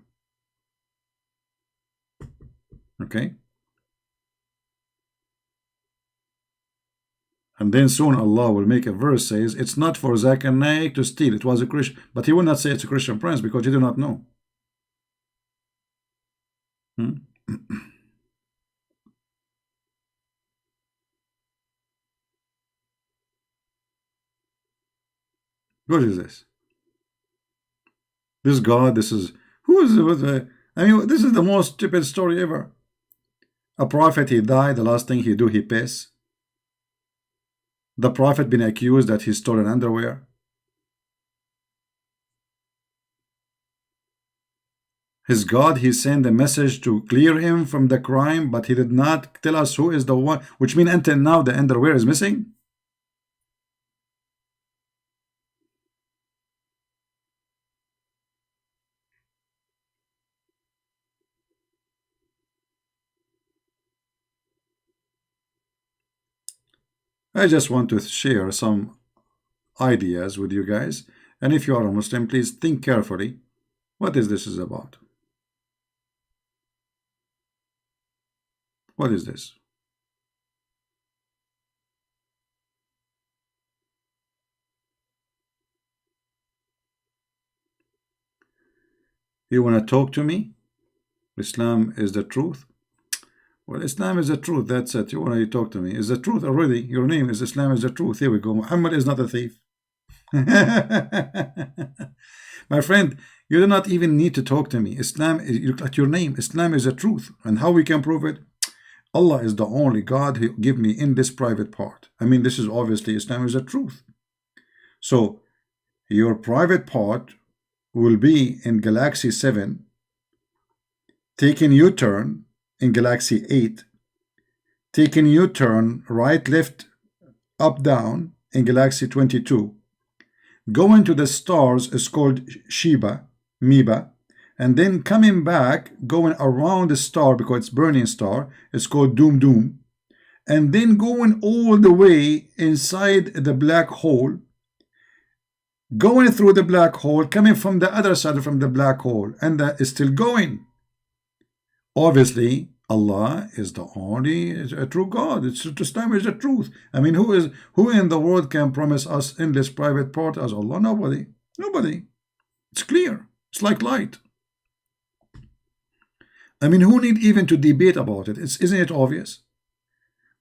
Okay? And then soon Allah will make a verse says, it's not for Zakir Naik to steal. It was a Christian. But he will not say it's a Christian prince because he do not know. What is this? This God, this is, who is it? I mean, this is the most stupid story ever. A prophet, he died, the last thing he do, he piss. The prophet been accused that he stole an underwear. His God, he sent a message to clear him from the crime, but he did not tell us who is the one, which means until now the underwear is missing. I just want to share some ideas with you guys. And if you are a Muslim, please think carefully. What is this about? What is this? You want to talk to me? Islam is the truth. Well, Islam is the truth. That's it. You want to talk to me? Is the truth already? Your name is Islam is the truth. Here we go. Muhammad is not a thief. My friend, you do not even need to talk to me. Islam is, you look at your name. Islam is the truth. And how we can prove it? Allah is the only God who give me in this private part. I mean, this is obviously Islam is the truth. So your private part will be in Galaxy 7, taking U-turn in Galaxy 8, taking U-turn right, left, up, down in Galaxy 22, going to the stars is called Sheba, Meba, and then coming back, going around the star because it's burning star, it's called Doom Doom, and then going all the way inside the black hole, going through the black hole, coming from the other side from the black hole, and that is still going. Obviously, Allah is the only true God. It's Islam is the truth. I mean, who in the world can promise us in this private part as Allah? Nobody. Nobody. It's clear. It's like light. I mean, who need even to debate about it? Isn't it obvious?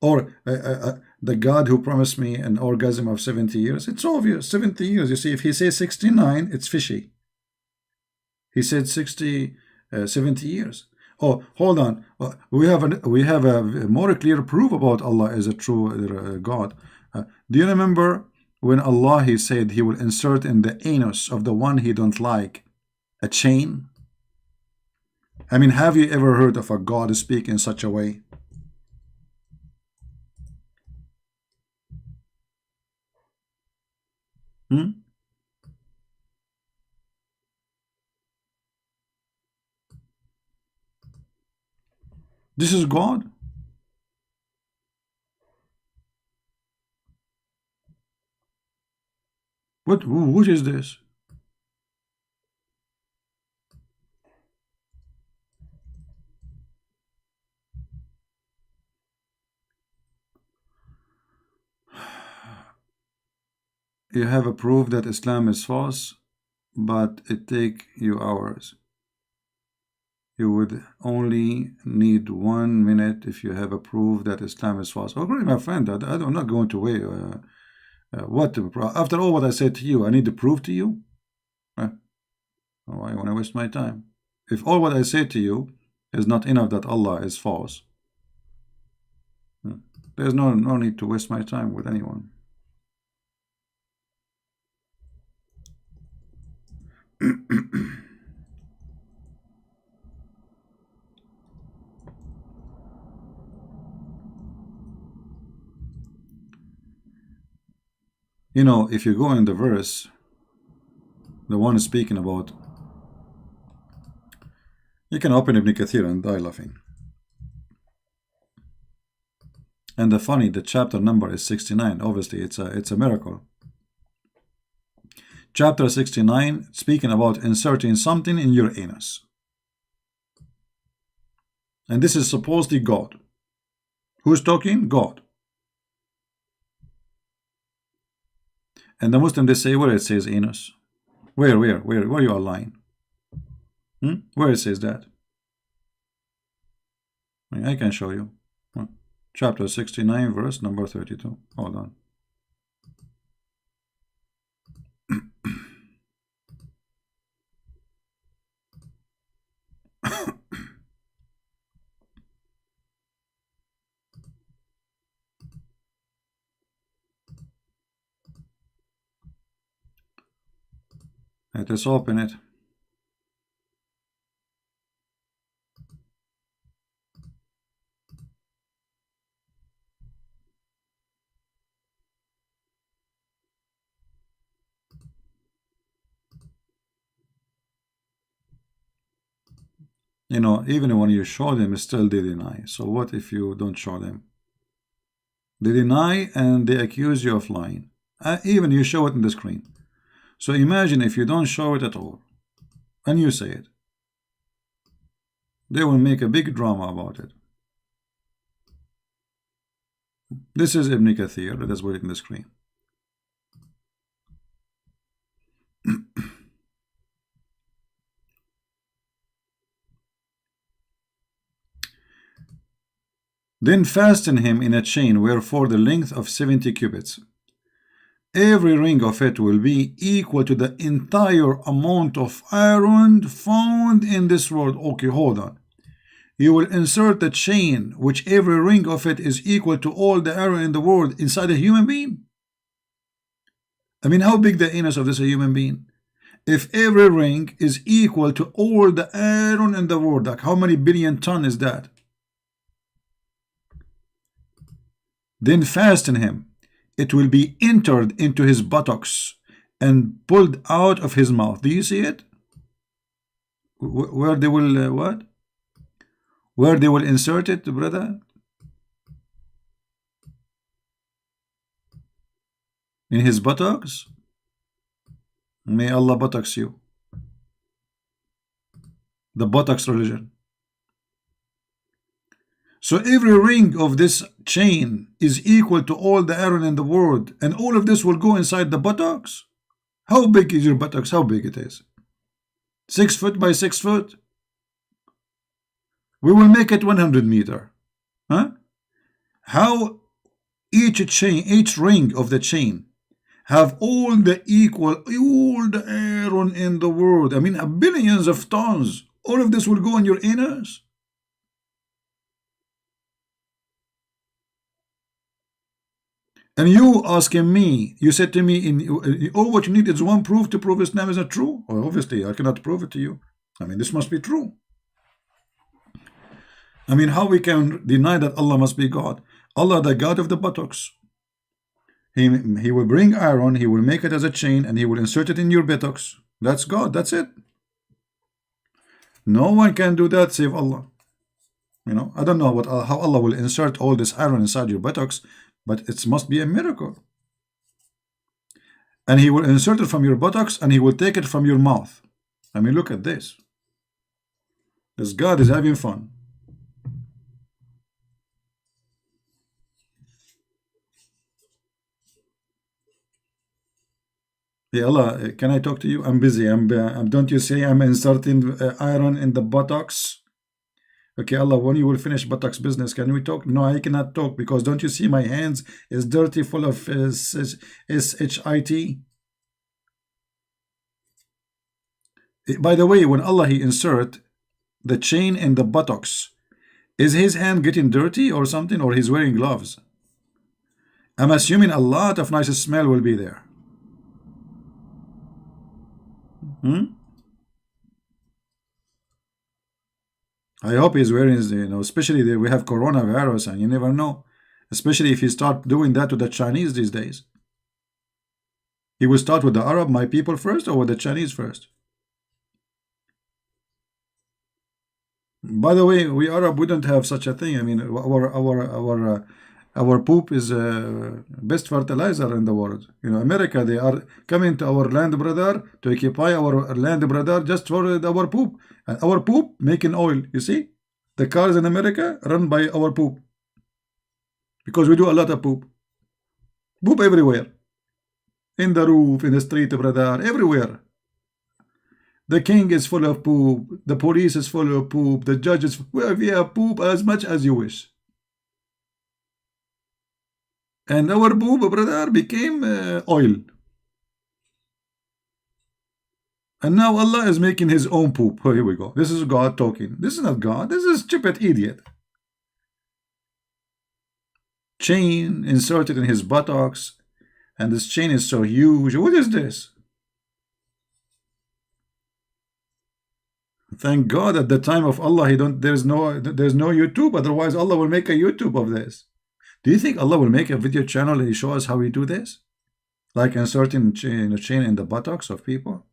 Or the God who promised me an orgasm of 70 years. It's obvious. 70 years. You see, if he says 69, it's fishy. He said 70 years. Oh, hold on. We have a more clear proof about Allah as a true God. Do you remember when Allah he said he will insert in the anus of the one he don't like a chain? I mean, have you ever heard of a God speak in such a way? This is God? What is this? You have a proof that Islam is false, but it take you hours. You would only need 1 minute if you have a proof that Islam is false. Okay, my friend, I'm not going to wait. After all what I said to you, I need to prove to you? Why want to waste my time? If all what I say to you is not enough that Allah is false, there's no need to waste my time with anyone. You know, if you go in the verse, the one speaking about, you can open Ibn Kathir and die laughing. And the chapter number is 69. Obviously, it's a miracle. Chapter 69, speaking about inserting something in your anus. And this is supposedly God. Who's talking? God. And the Muslim, they say where it says anus. Where you are lying? Where it says that? I can show you. Chapter 69, verse number 32. Hold on. Let us open it. You know, even when you show them, still they deny. So what if you don't show them? They deny and they accuse you of lying. Even you show it in the screen. So imagine if you don't show it at all, and you say it. They will make a big drama about it. This is Ibn Kathir. Let us put it in the screen. Then fasten him in a chain, wherefore the length of 70 cubits. Every ring of it will be equal to the entire amount of iron found in this world. Okay, hold on. You will insert the chain, which every ring of it is equal to all the iron in the world, inside a human being? I mean, how big the anus of this human being? If every ring is equal to all the iron in the world, like how many billion ton is that? Then fasten him. It will be entered into his buttocks and pulled out of his mouth. Do you see it? Where they will what? Where they will insert it, brother? In his buttocks? May Allah buttocks you. The buttocks religion. So every ring of this chain is equal to all the iron in the world, and all of this will go inside the buttocks? How big is your buttocks? How big it is? 6 foot by 6 foot? We will make it 100 meter. Huh? How each chain, each ring of the chain have all the iron in the world? I mean, billions of tons. All of this will go in your anus? And you asking me, you said to me, all what you need is one proof to prove Islam is not true? Well, obviously, I cannot prove it to you. I mean, this must be true. I mean, how we can deny that Allah must be God? Allah, the God of the buttocks. He will bring iron, He will make it as a chain, and He will insert it in your buttocks. That's God, that's it. No one can do that save Allah. You know, I don't know what how Allah will insert all this iron inside your buttocks, but it must be a miracle. And He will insert it from your buttocks, and He will take it from your mouth. I mean, look at this. This God is having fun. Yeah, Allah, can I talk to you? I'm busy. Don't you say I'm inserting iron in the buttocks? Okay, Allah, when you will finish buttocks business, can we talk? No, I cannot talk because don't you see my hands is dirty, full of shit. By the way, when Allah He insert the chain in the buttocks, is his hand getting dirty or something, or he's wearing gloves? I'm assuming a lot of nice smell will be there. I hope he's wearing, especially we have coronavirus, and you never know. Especially if he start doing that to the Chinese these days. He will start with the Arab, my people first, or with the Chinese first? By the way, we Arab, we don't have such a thing. I mean, our poop is best fertilizer in the world. America, they are coming to our land, brother, to occupy our land, brother, just for our poop. And our poop making oil. You see, the cars in America run by our poop because we do a lot of poop. Poop everywhere, in the roof, in the street, brother, everywhere. The king is full of poop. The police is full of poop. The judges, well, we have poop as much as you wish. And our poop, brother, became oil. And now Allah is making His own poop. Oh, here we go. This is God talking. This is not God. This is a stupid idiot. Chain inserted in his buttocks. And this chain is so huge. What is this? Thank God at the time of Allah, there's no YouTube. Otherwise, Allah will make a YouTube of this. Do you think Allah will make a video channel and He show us how we do this? Like inserting chain in the buttocks of people?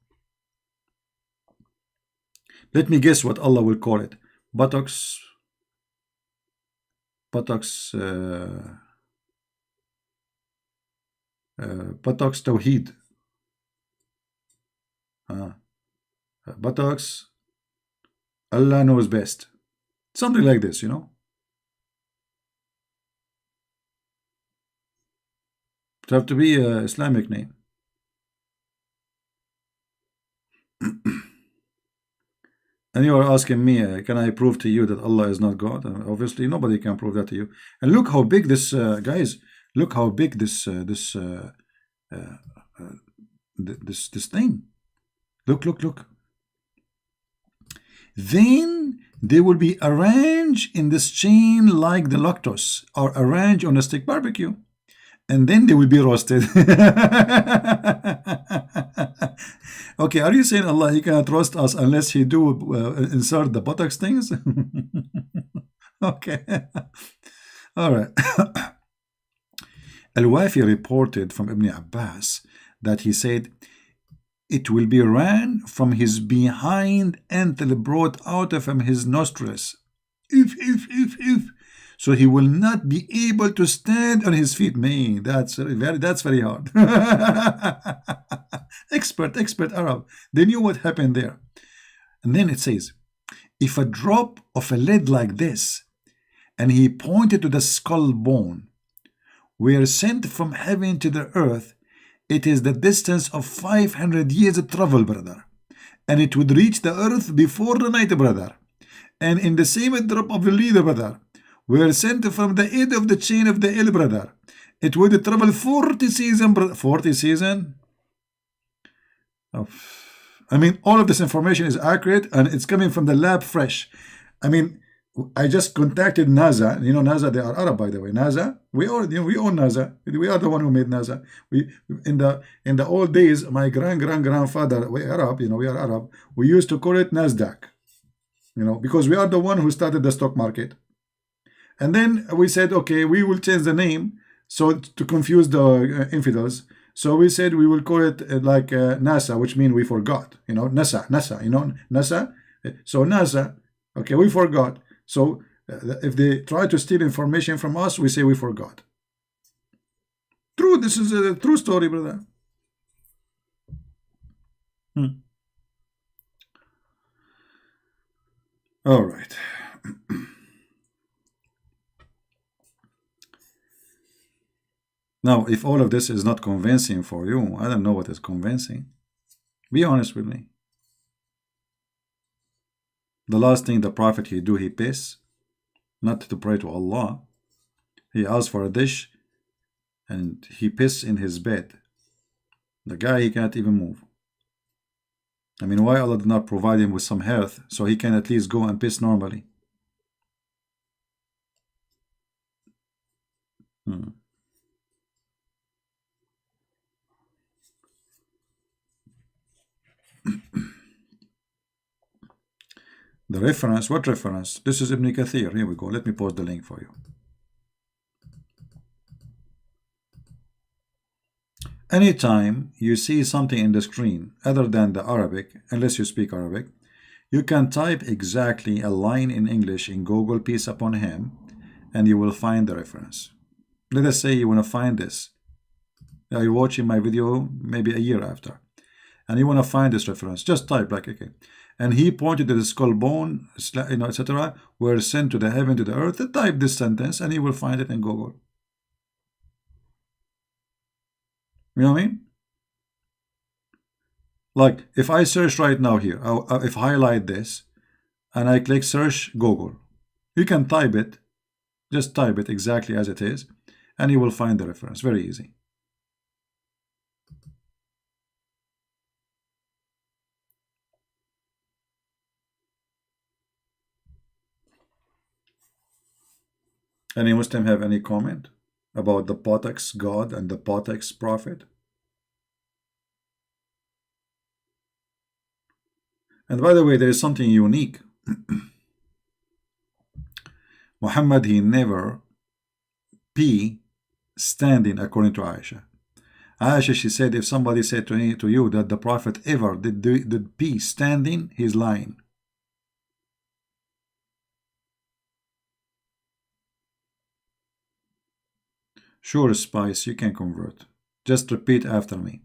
Let me guess what Allah will call it. Buttocks Tawheed. Buttocks, Allah knows best. Something like this, It have to be an Islamic name. And you are asking me, can I prove to you that Allah is not God? And obviously, nobody can prove that to you. And look how big this, guys. Look how big this thing. Look. Then they will be arranged in this chain like the lactose, or arranged on a stick barbecue, and then they will be roasted. Okay, are you saying Allah He cannot roast us unless He do insert the buttocks things? Okay. All right. Al-Wafi reported from Ibn Abbas that he said, it will be ran from his behind until brought out of him his nostrils. If. So he will not be able to stand on his feet. Man, that's very hard. Expert Arab. They knew what happened there. And then it says, if a drop of a lead like this, and he pointed to the skull bone, were sent from heaven to the earth, it is the distance of 500 years of travel, brother. And it would reach the earth before the night, brother. And in the same drop of the lead, brother, were sent from the end of the chain of the L, brother. It would travel 40 seasons, brother. 40 seasons? Oh. I mean, all of this information is accurate, and it's coming from the lab fresh. I mean, I just contacted NASA. NASA, they are Arab, by the way. NASA, we own NASA. We are the one who made NASA. We in the old days, my grandfather, we Arab. We are Arab. We used to call it Nasdaq. Because we are the one who started the stock market. And then we said, okay, we will change the name so to confuse the infidels. So we said we will call it like NASA, which means we forgot. NASA. NASA. So NASA. Okay, we forgot. So If they try to steal information from us, we say we forgot. True, this is a true story, brother. All right. Now, if all of this is not convincing for you, I don't know what is convincing. Be honest with me. The last thing the Prophet he do, he piss, not to pray to Allah. He asks for a dish and he piss in his bed. The guy, he can't even move. I mean, why Allah did not provide him with some health so he can at least go and piss normally? The reference, what reference? This is Ibn Kathir. Here we go. Let me post the link for you. Anytime you see something in the screen other than the Arabic, unless you speak Arabic, you can type exactly a line in English in Google, peace upon him, and you will find the reference. Let us say you want to find this. You're watching my video maybe a year after, and you want to find this reference. Just type like, okay. And he pointed to the skull bone, etc., were sent to the heaven, to the earth. Type this sentence, and you will find it in Google. You know what I mean? Like, if I search right now here, if I highlight this, and I click search Google, you can type it, just type it exactly as it is, and you will find the reference. Very easy. Any Muslim have any comment about the Potex God and the Potex Prophet? And by the way, there is something unique. Muhammad, he never pee standing, according to Aisha. Aisha, she said, if somebody said to you that the Prophet ever did pee standing, he's lying. Sure, Spice, you can convert. Just repeat after me.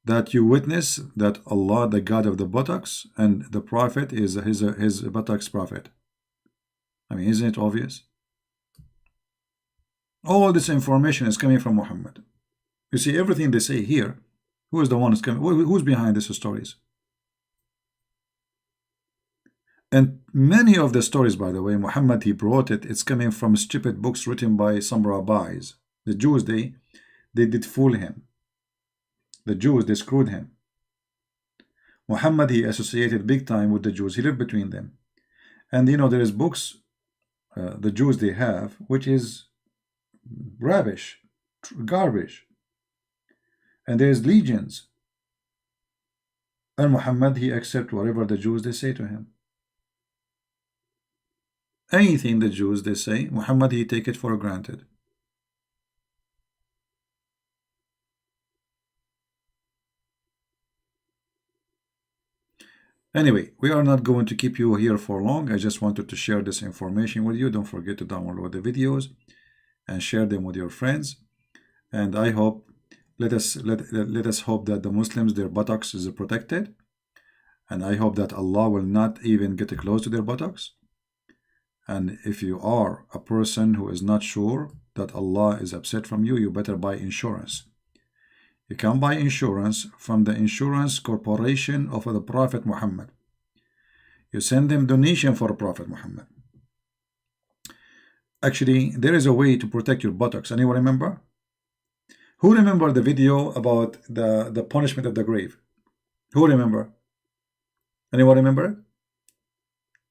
That you witness that Allah, the God of the buttocks, and the Prophet is his buttocks prophet. I mean, isn't it obvious? All this information is coming from Muhammad. You see, everything they say here, who is the one who's coming? Who's behind these stories? And many of the stories, by the way, Muhammad, he brought it. It's coming from stupid books written by some rabbis. The Jews, they did fool him. The Jews, they screwed him. Muhammad, he associated big time with the Jews. He lived between them. And there is books, the Jews they have, which is rubbish, garbage. And there is legions. And Muhammad, he accepts whatever the Jews they say to him. Anything the Jews they say, Muhammad, he take it for granted. Anyway, we are not going to keep you here for long. I just wanted to share this information with you. Don't forget to download the videos and share them with your friends. And I hope, let us hope that the Muslims, their buttocks is protected. And I hope that Allah will not even get close to their buttocks. And if you are a person who is not sure that Allah is upset from you, you better buy insurance. You can buy insurance from the insurance corporation of the Prophet Muhammad. You send them donation for Prophet Muhammad. Actually, there is a way to protect your buttocks. Anyone remember? Who remember the video about the punishment of the grave? Who remember? Anyone remember it?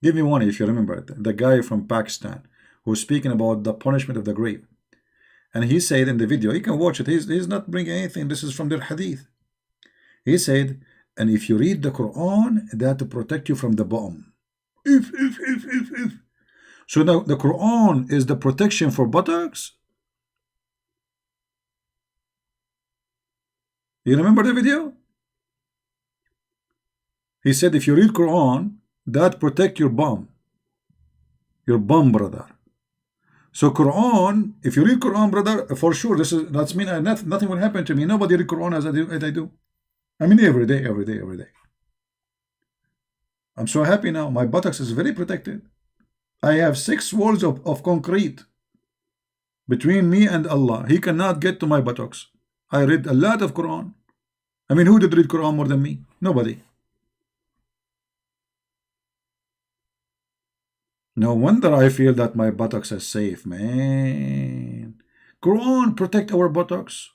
Give me one if you remember it. The guy from Pakistan who's speaking about the punishment of the grave. And he said in the video, you can watch it, he's not bringing anything, this is from their hadith. He said, and if you read the Quran, that to protect you from the bomb. If. So now the Quran is the protection for buttocks? You remember the video? He said, if you read Quran, that protect your bum, brother. So Quran, if you read Quran, brother, for sure, that's mean nothing will happen to me. Nobody read Quran as I do. I mean, every day, every day, every day. I'm so happy now. My buttocks is very protected. I have 6 walls of concrete between me and Allah. He cannot get to my buttocks. I read a lot of Quran. I mean, who did read Quran more than me? Nobody. No wonder I feel that my buttocks are safe, man. Quran protect our buttocks.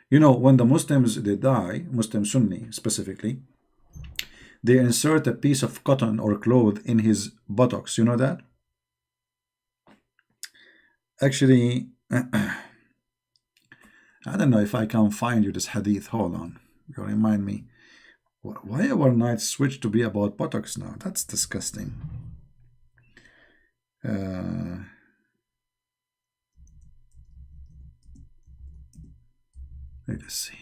You know, when the Muslims, they die, Muslim Sunni specifically, they insert a piece of cotton or cloth in his buttocks. You know that? Actually, I don't know if I can find you this hadith. Hold on. You remind me. Why our nights switch to be about buttocks now? That's disgusting. Let us see.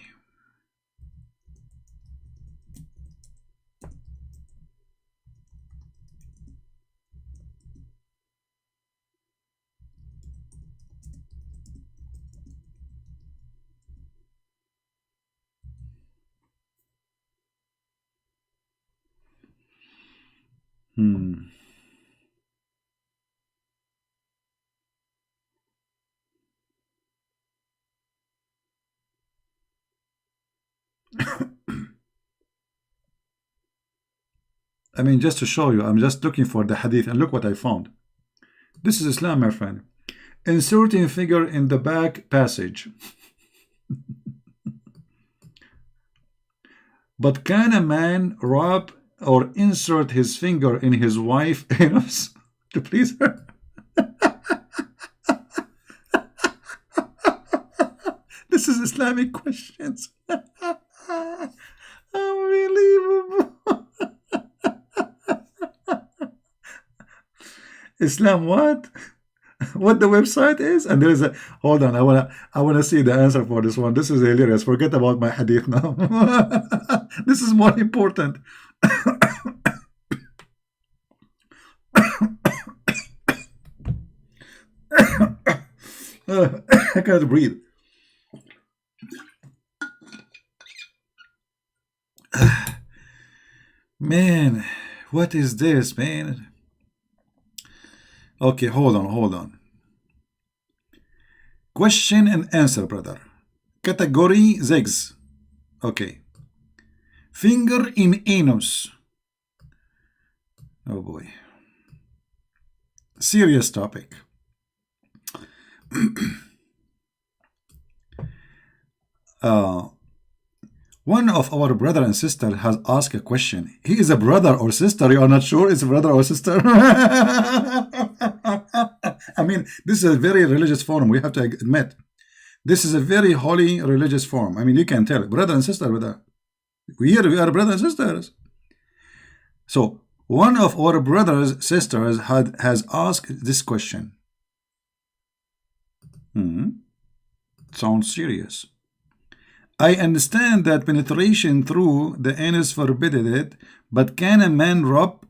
I mean, just to show you, I'm just looking for the hadith, and look what I found. This is Islam, my friend. Inserting finger in the back passage. But can a man rub or insert his finger in his wife's anus to please her? This is Islamic questions. Unbelievable. Islam what? What the website is? And there is a, hold on, I wanna see the answer for this one. This is hilarious. Forget about my hadith now. This is more important. I can't breathe. Man, what is this, man? Okay, hold on. Question and answer, brother. Category 6. Okay. Finger in anus. Oh boy. Serious topic. One of our brother and sister has asked a question. He is a brother or sister. You are not sure it's a brother or sister? I mean, this is a very religious forum. We have to admit. This is a very holy religious forum. I mean, you can tell. Brother and sister, brother. We are brothers and sisters. So, one of our brothers, sisters has asked this question. Sounds serious. I understand that penetration through the anus forbidden it, but can a man rub?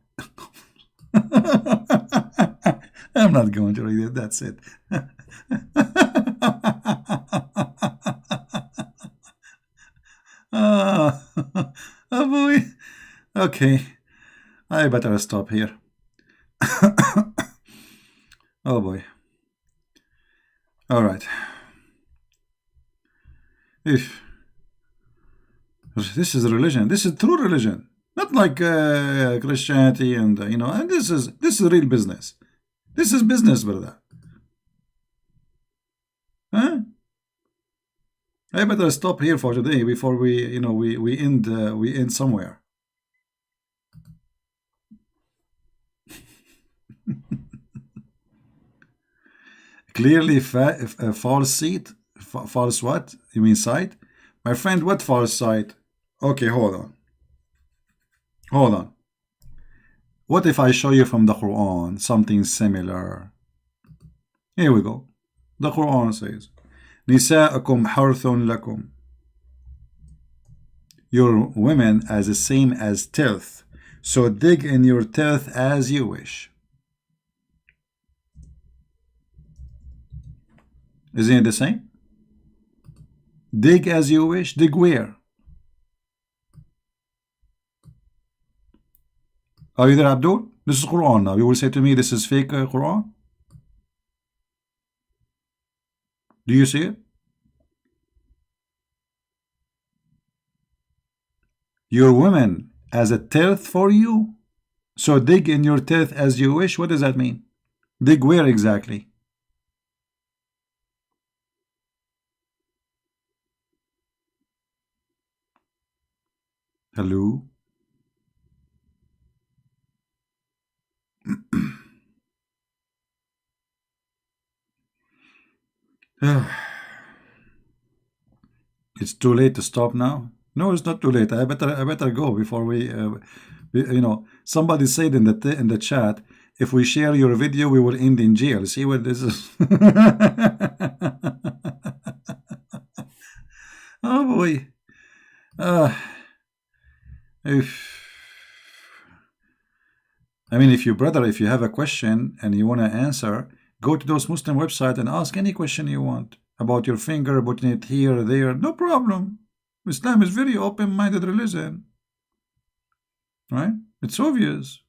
I'm not going to read it. That's it. Oh boy. Okay. I better stop here. Oh boy. All right. This is religion. This is true religion. Not like Christianity and and this is real business. This is business, brother. Huh? I better stop here for today before we end somewhere. Clearly false seat. False what? You mean sight? My friend, what false sight? Okay, hold on. What if I show you from the Quran something similar? Here we go. The Quran says, Nisa'akum harthun lakum. Your women as the same as tilth So dig in your teeth as you wish. Isn't it the same? Dig as you wish. Dig where? Are you there, Abdul? This is Quran now. You will say to me, this is fake Quran? Do you see it? Your women as a teeth for you? So dig in your teeth as you wish? What does that mean? Dig where exactly? Hello? It's too late to stop now? No, it's not too late. I better go before somebody said in the chat, if we share your video, we will end in jail. See what this is? Oh boy. If you brother, if you have a question and you want to answer, go to those Muslim websites and ask any question you want about your finger, putting it here or there. No problem. Islam is very open-minded religion. Right? It's obvious.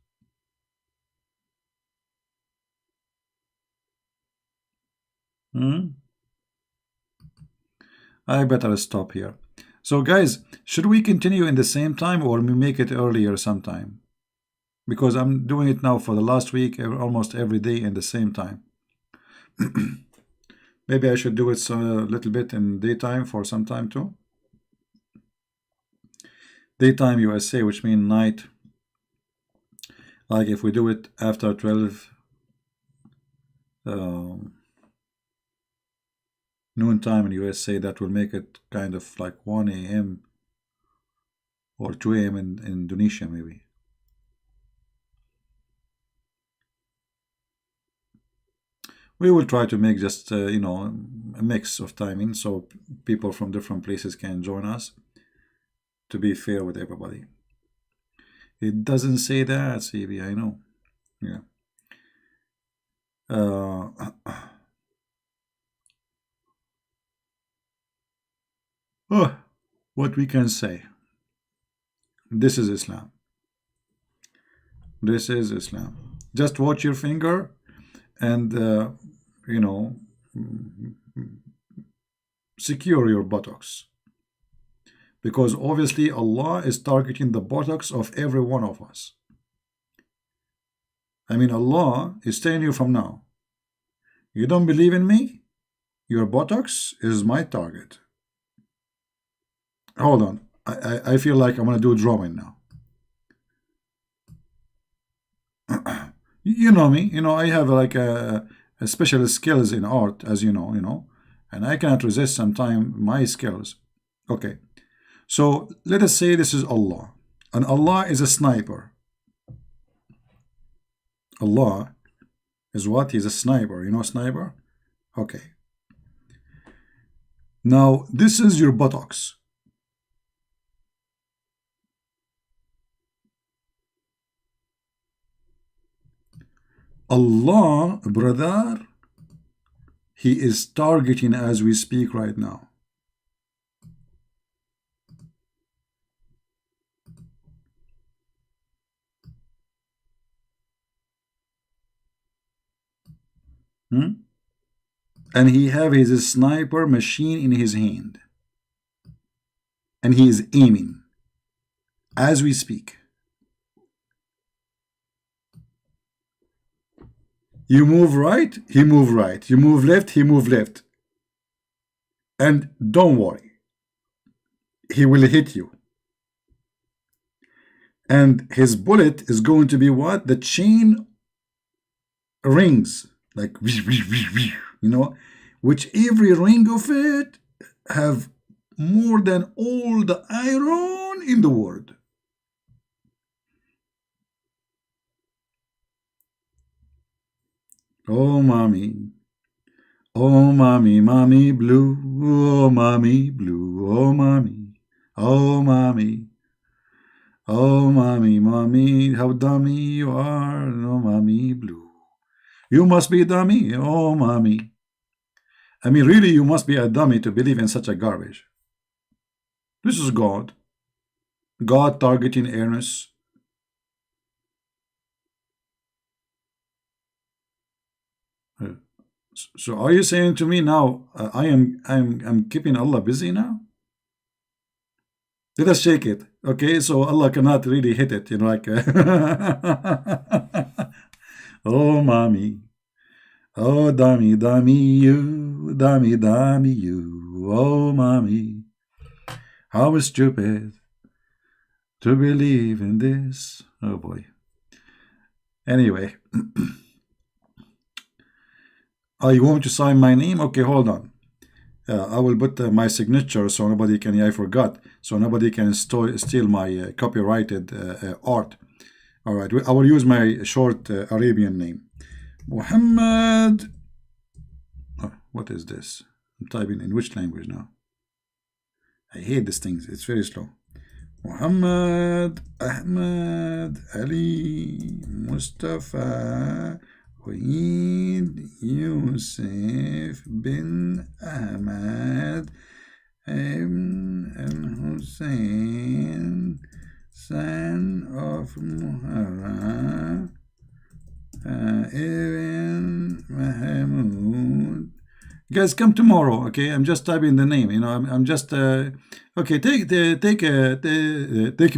I better stop here. So guys, should we continue in the same time or we make it earlier sometime? Because I'm doing it now for the last week, almost every day in the same time. Maybe I should do it a little bit in daytime for some time too. Daytime USA, which means night. Like if we do it after 12 noon time in USA, that will make it kind of like 1 a.m. or 2 a.m. in Indonesia maybe. We will try to make just a mix of timing so people from different places can join us, to be fair with everybody. It doesn't say that, CB, I know. Yeah. What we can say. This is Islam. This is Islam. Just watch your finger and, secure your buttocks. Because obviously Allah is targeting the buttocks of every one of us. Allah is telling you from now, you don't believe in me? Your buttocks is my target. Hold on. I feel like I'm going to do drumming now. You know me. I have like a special skills in art, as you know, and I cannot resist sometimes my skills. Okay. So let us say this is Allah. And Allah is a sniper. Allah is what? He's a sniper. You know sniper? Okay. Now, this is your buttocks. Allah, brother, He is targeting as we speak right now. And he have his sniper machine in his hand. And he is aiming as we speak. You move right, he move right. You move left, he move left. And don't worry, he will hit you. And his bullet is going to be what? The chain rings, like, which every ring of it have more than all the iron in the world. Oh, mommy. Oh, mommy, mommy blue. Oh, mommy blue. Oh, mommy. Oh, mommy. Oh, mommy, mommy, how dummy you are. No, mommy blue. You must be dummy. Oh, mommy. I mean, really, you must be a dummy to believe in such a garbage. This is God. God targeting Ernest. So are you saying to me now, I'm keeping Allah busy now? Let us shake it. Okay, so Allah cannot really hit it, like oh mommy. Oh dummy, dummy you, dummy, dummy you. Oh mommy. How stupid to believe in this. Oh boy. Anyway. Oh, you want me to sign my name? Okay, hold on. I will put my signature so nobody can, I forgot, so nobody can steal my copyrighted art. All right, I will use my short Arabian name. Muhammad. Oh, what is this? I'm typing in which language now? I hate these things. It's very slow. Muhammad Ahmad Ali Mustafa Wahid Yusuf bin Ahmad ibn Hussein, son of Muharram ibn Mahmud. Guys, come tomorrow, okay? I'm just typing the name, I'm just okay. Take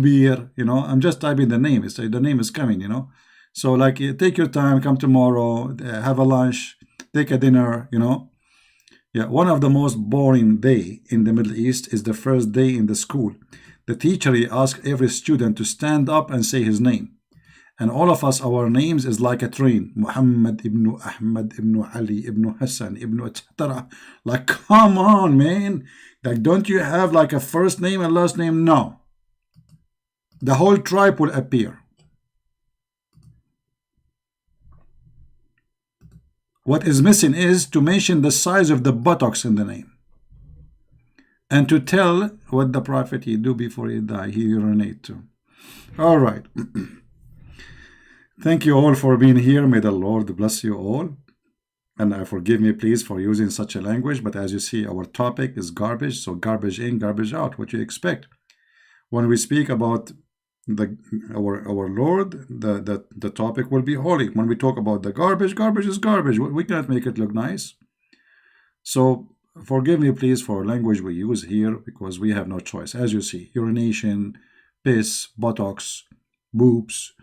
beer, I'm just typing the name. It's the name is coming, So like, take your time, come tomorrow, have a lunch, take a dinner, Yeah, one of the most boring day in the Middle East is the first day in the school. The teacher asks every student to stand up and say his name. And all of us, our names is like a train. Muhammad ibn Ahmad ibn Ali ibn Hassan ibn etc. Like, come on, man. Like, don't you have like a first name and last name? No. The whole tribe will appear. What is missing is to mention the size of the buttocks in the name. And to tell what the prophet he do before he die. He urinate too. All right. Thank you all for being here. May the Lord bless you all. And forgive me, please, for using such a language. But as you see, our topic is garbage. So garbage in, garbage out. What you expect. When we speak about our Lord, the topic will be holy. When we talk about the garbage, garbage is garbage. We cannot make it look nice. So forgive me, please, for language we use here, because we have no choice. As you see, urination, piss, buttocks, boobs,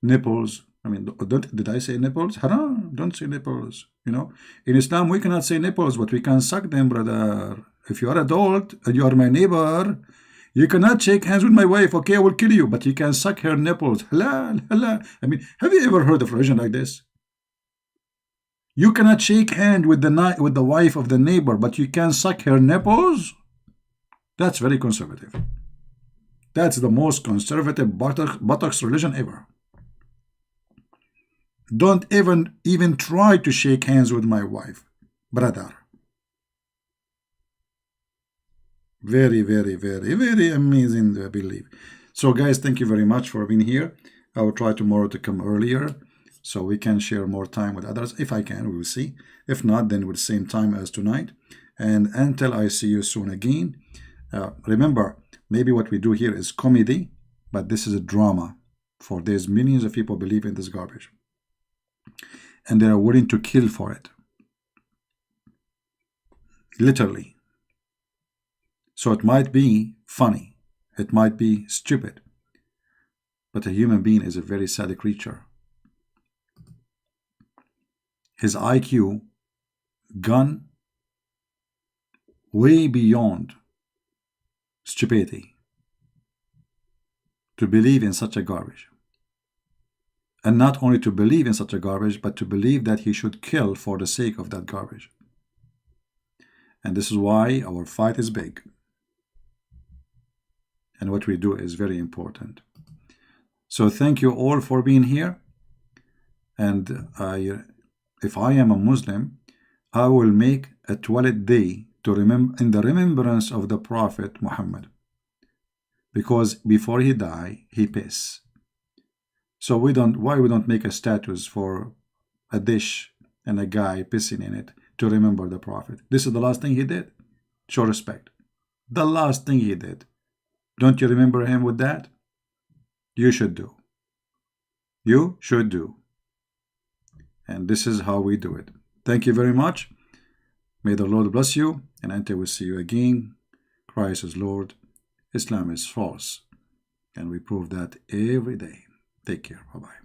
nipples. I mean, did I say nipples? Haram, don't say nipples. In Islam, we cannot say nipples, but we can suck them, brother. If you are adult and you are my neighbor, you cannot shake hands with my wife. Okay, I will kill you, but you can suck her nipples. Halal, halal. I mean, have you ever heard of religion like this? You cannot shake hand with the wife of the neighbor, but you can suck her nipples? That's very conservative. That's the most conservative buttocks religion ever. Don't even try to shake hands with my wife, brother. Very, very, very, very amazing, I believe. So guys, thank you very much for being here. I will try tomorrow to come earlier so we can share more time with others. If I can, we will see. If not, then with the same time as tonight. And until I see you soon again, remember, maybe what we do here is comedy, but this is a drama. For there's millions of people believe in this garbage. And they are willing to kill for it. Literally. So it might be funny. It might be stupid. But a human being is a very sad creature. His IQ gone way beyond stupidity to believe in such a garbage. And not only to believe in such a garbage, but to believe that he should kill for the sake of that garbage. And this is why our fight is big. And what we do is very important. So thank you all for being here. And if I am a Muslim, I will make a 12th day to remember in the remembrance of the Prophet Muhammad. because before he die, he piss. So why we don't make a status for a dish and a guy pissing in it to remember the Prophet? This is the last thing he did. Show respect. The last thing he did. Don't you remember him with that? You should do. You should do. And this is how we do it. Thank you very much. May the Lord bless you, and until we see you again, Christ is Lord, Islam is false, and we prove that every day. Take care. Bye-bye.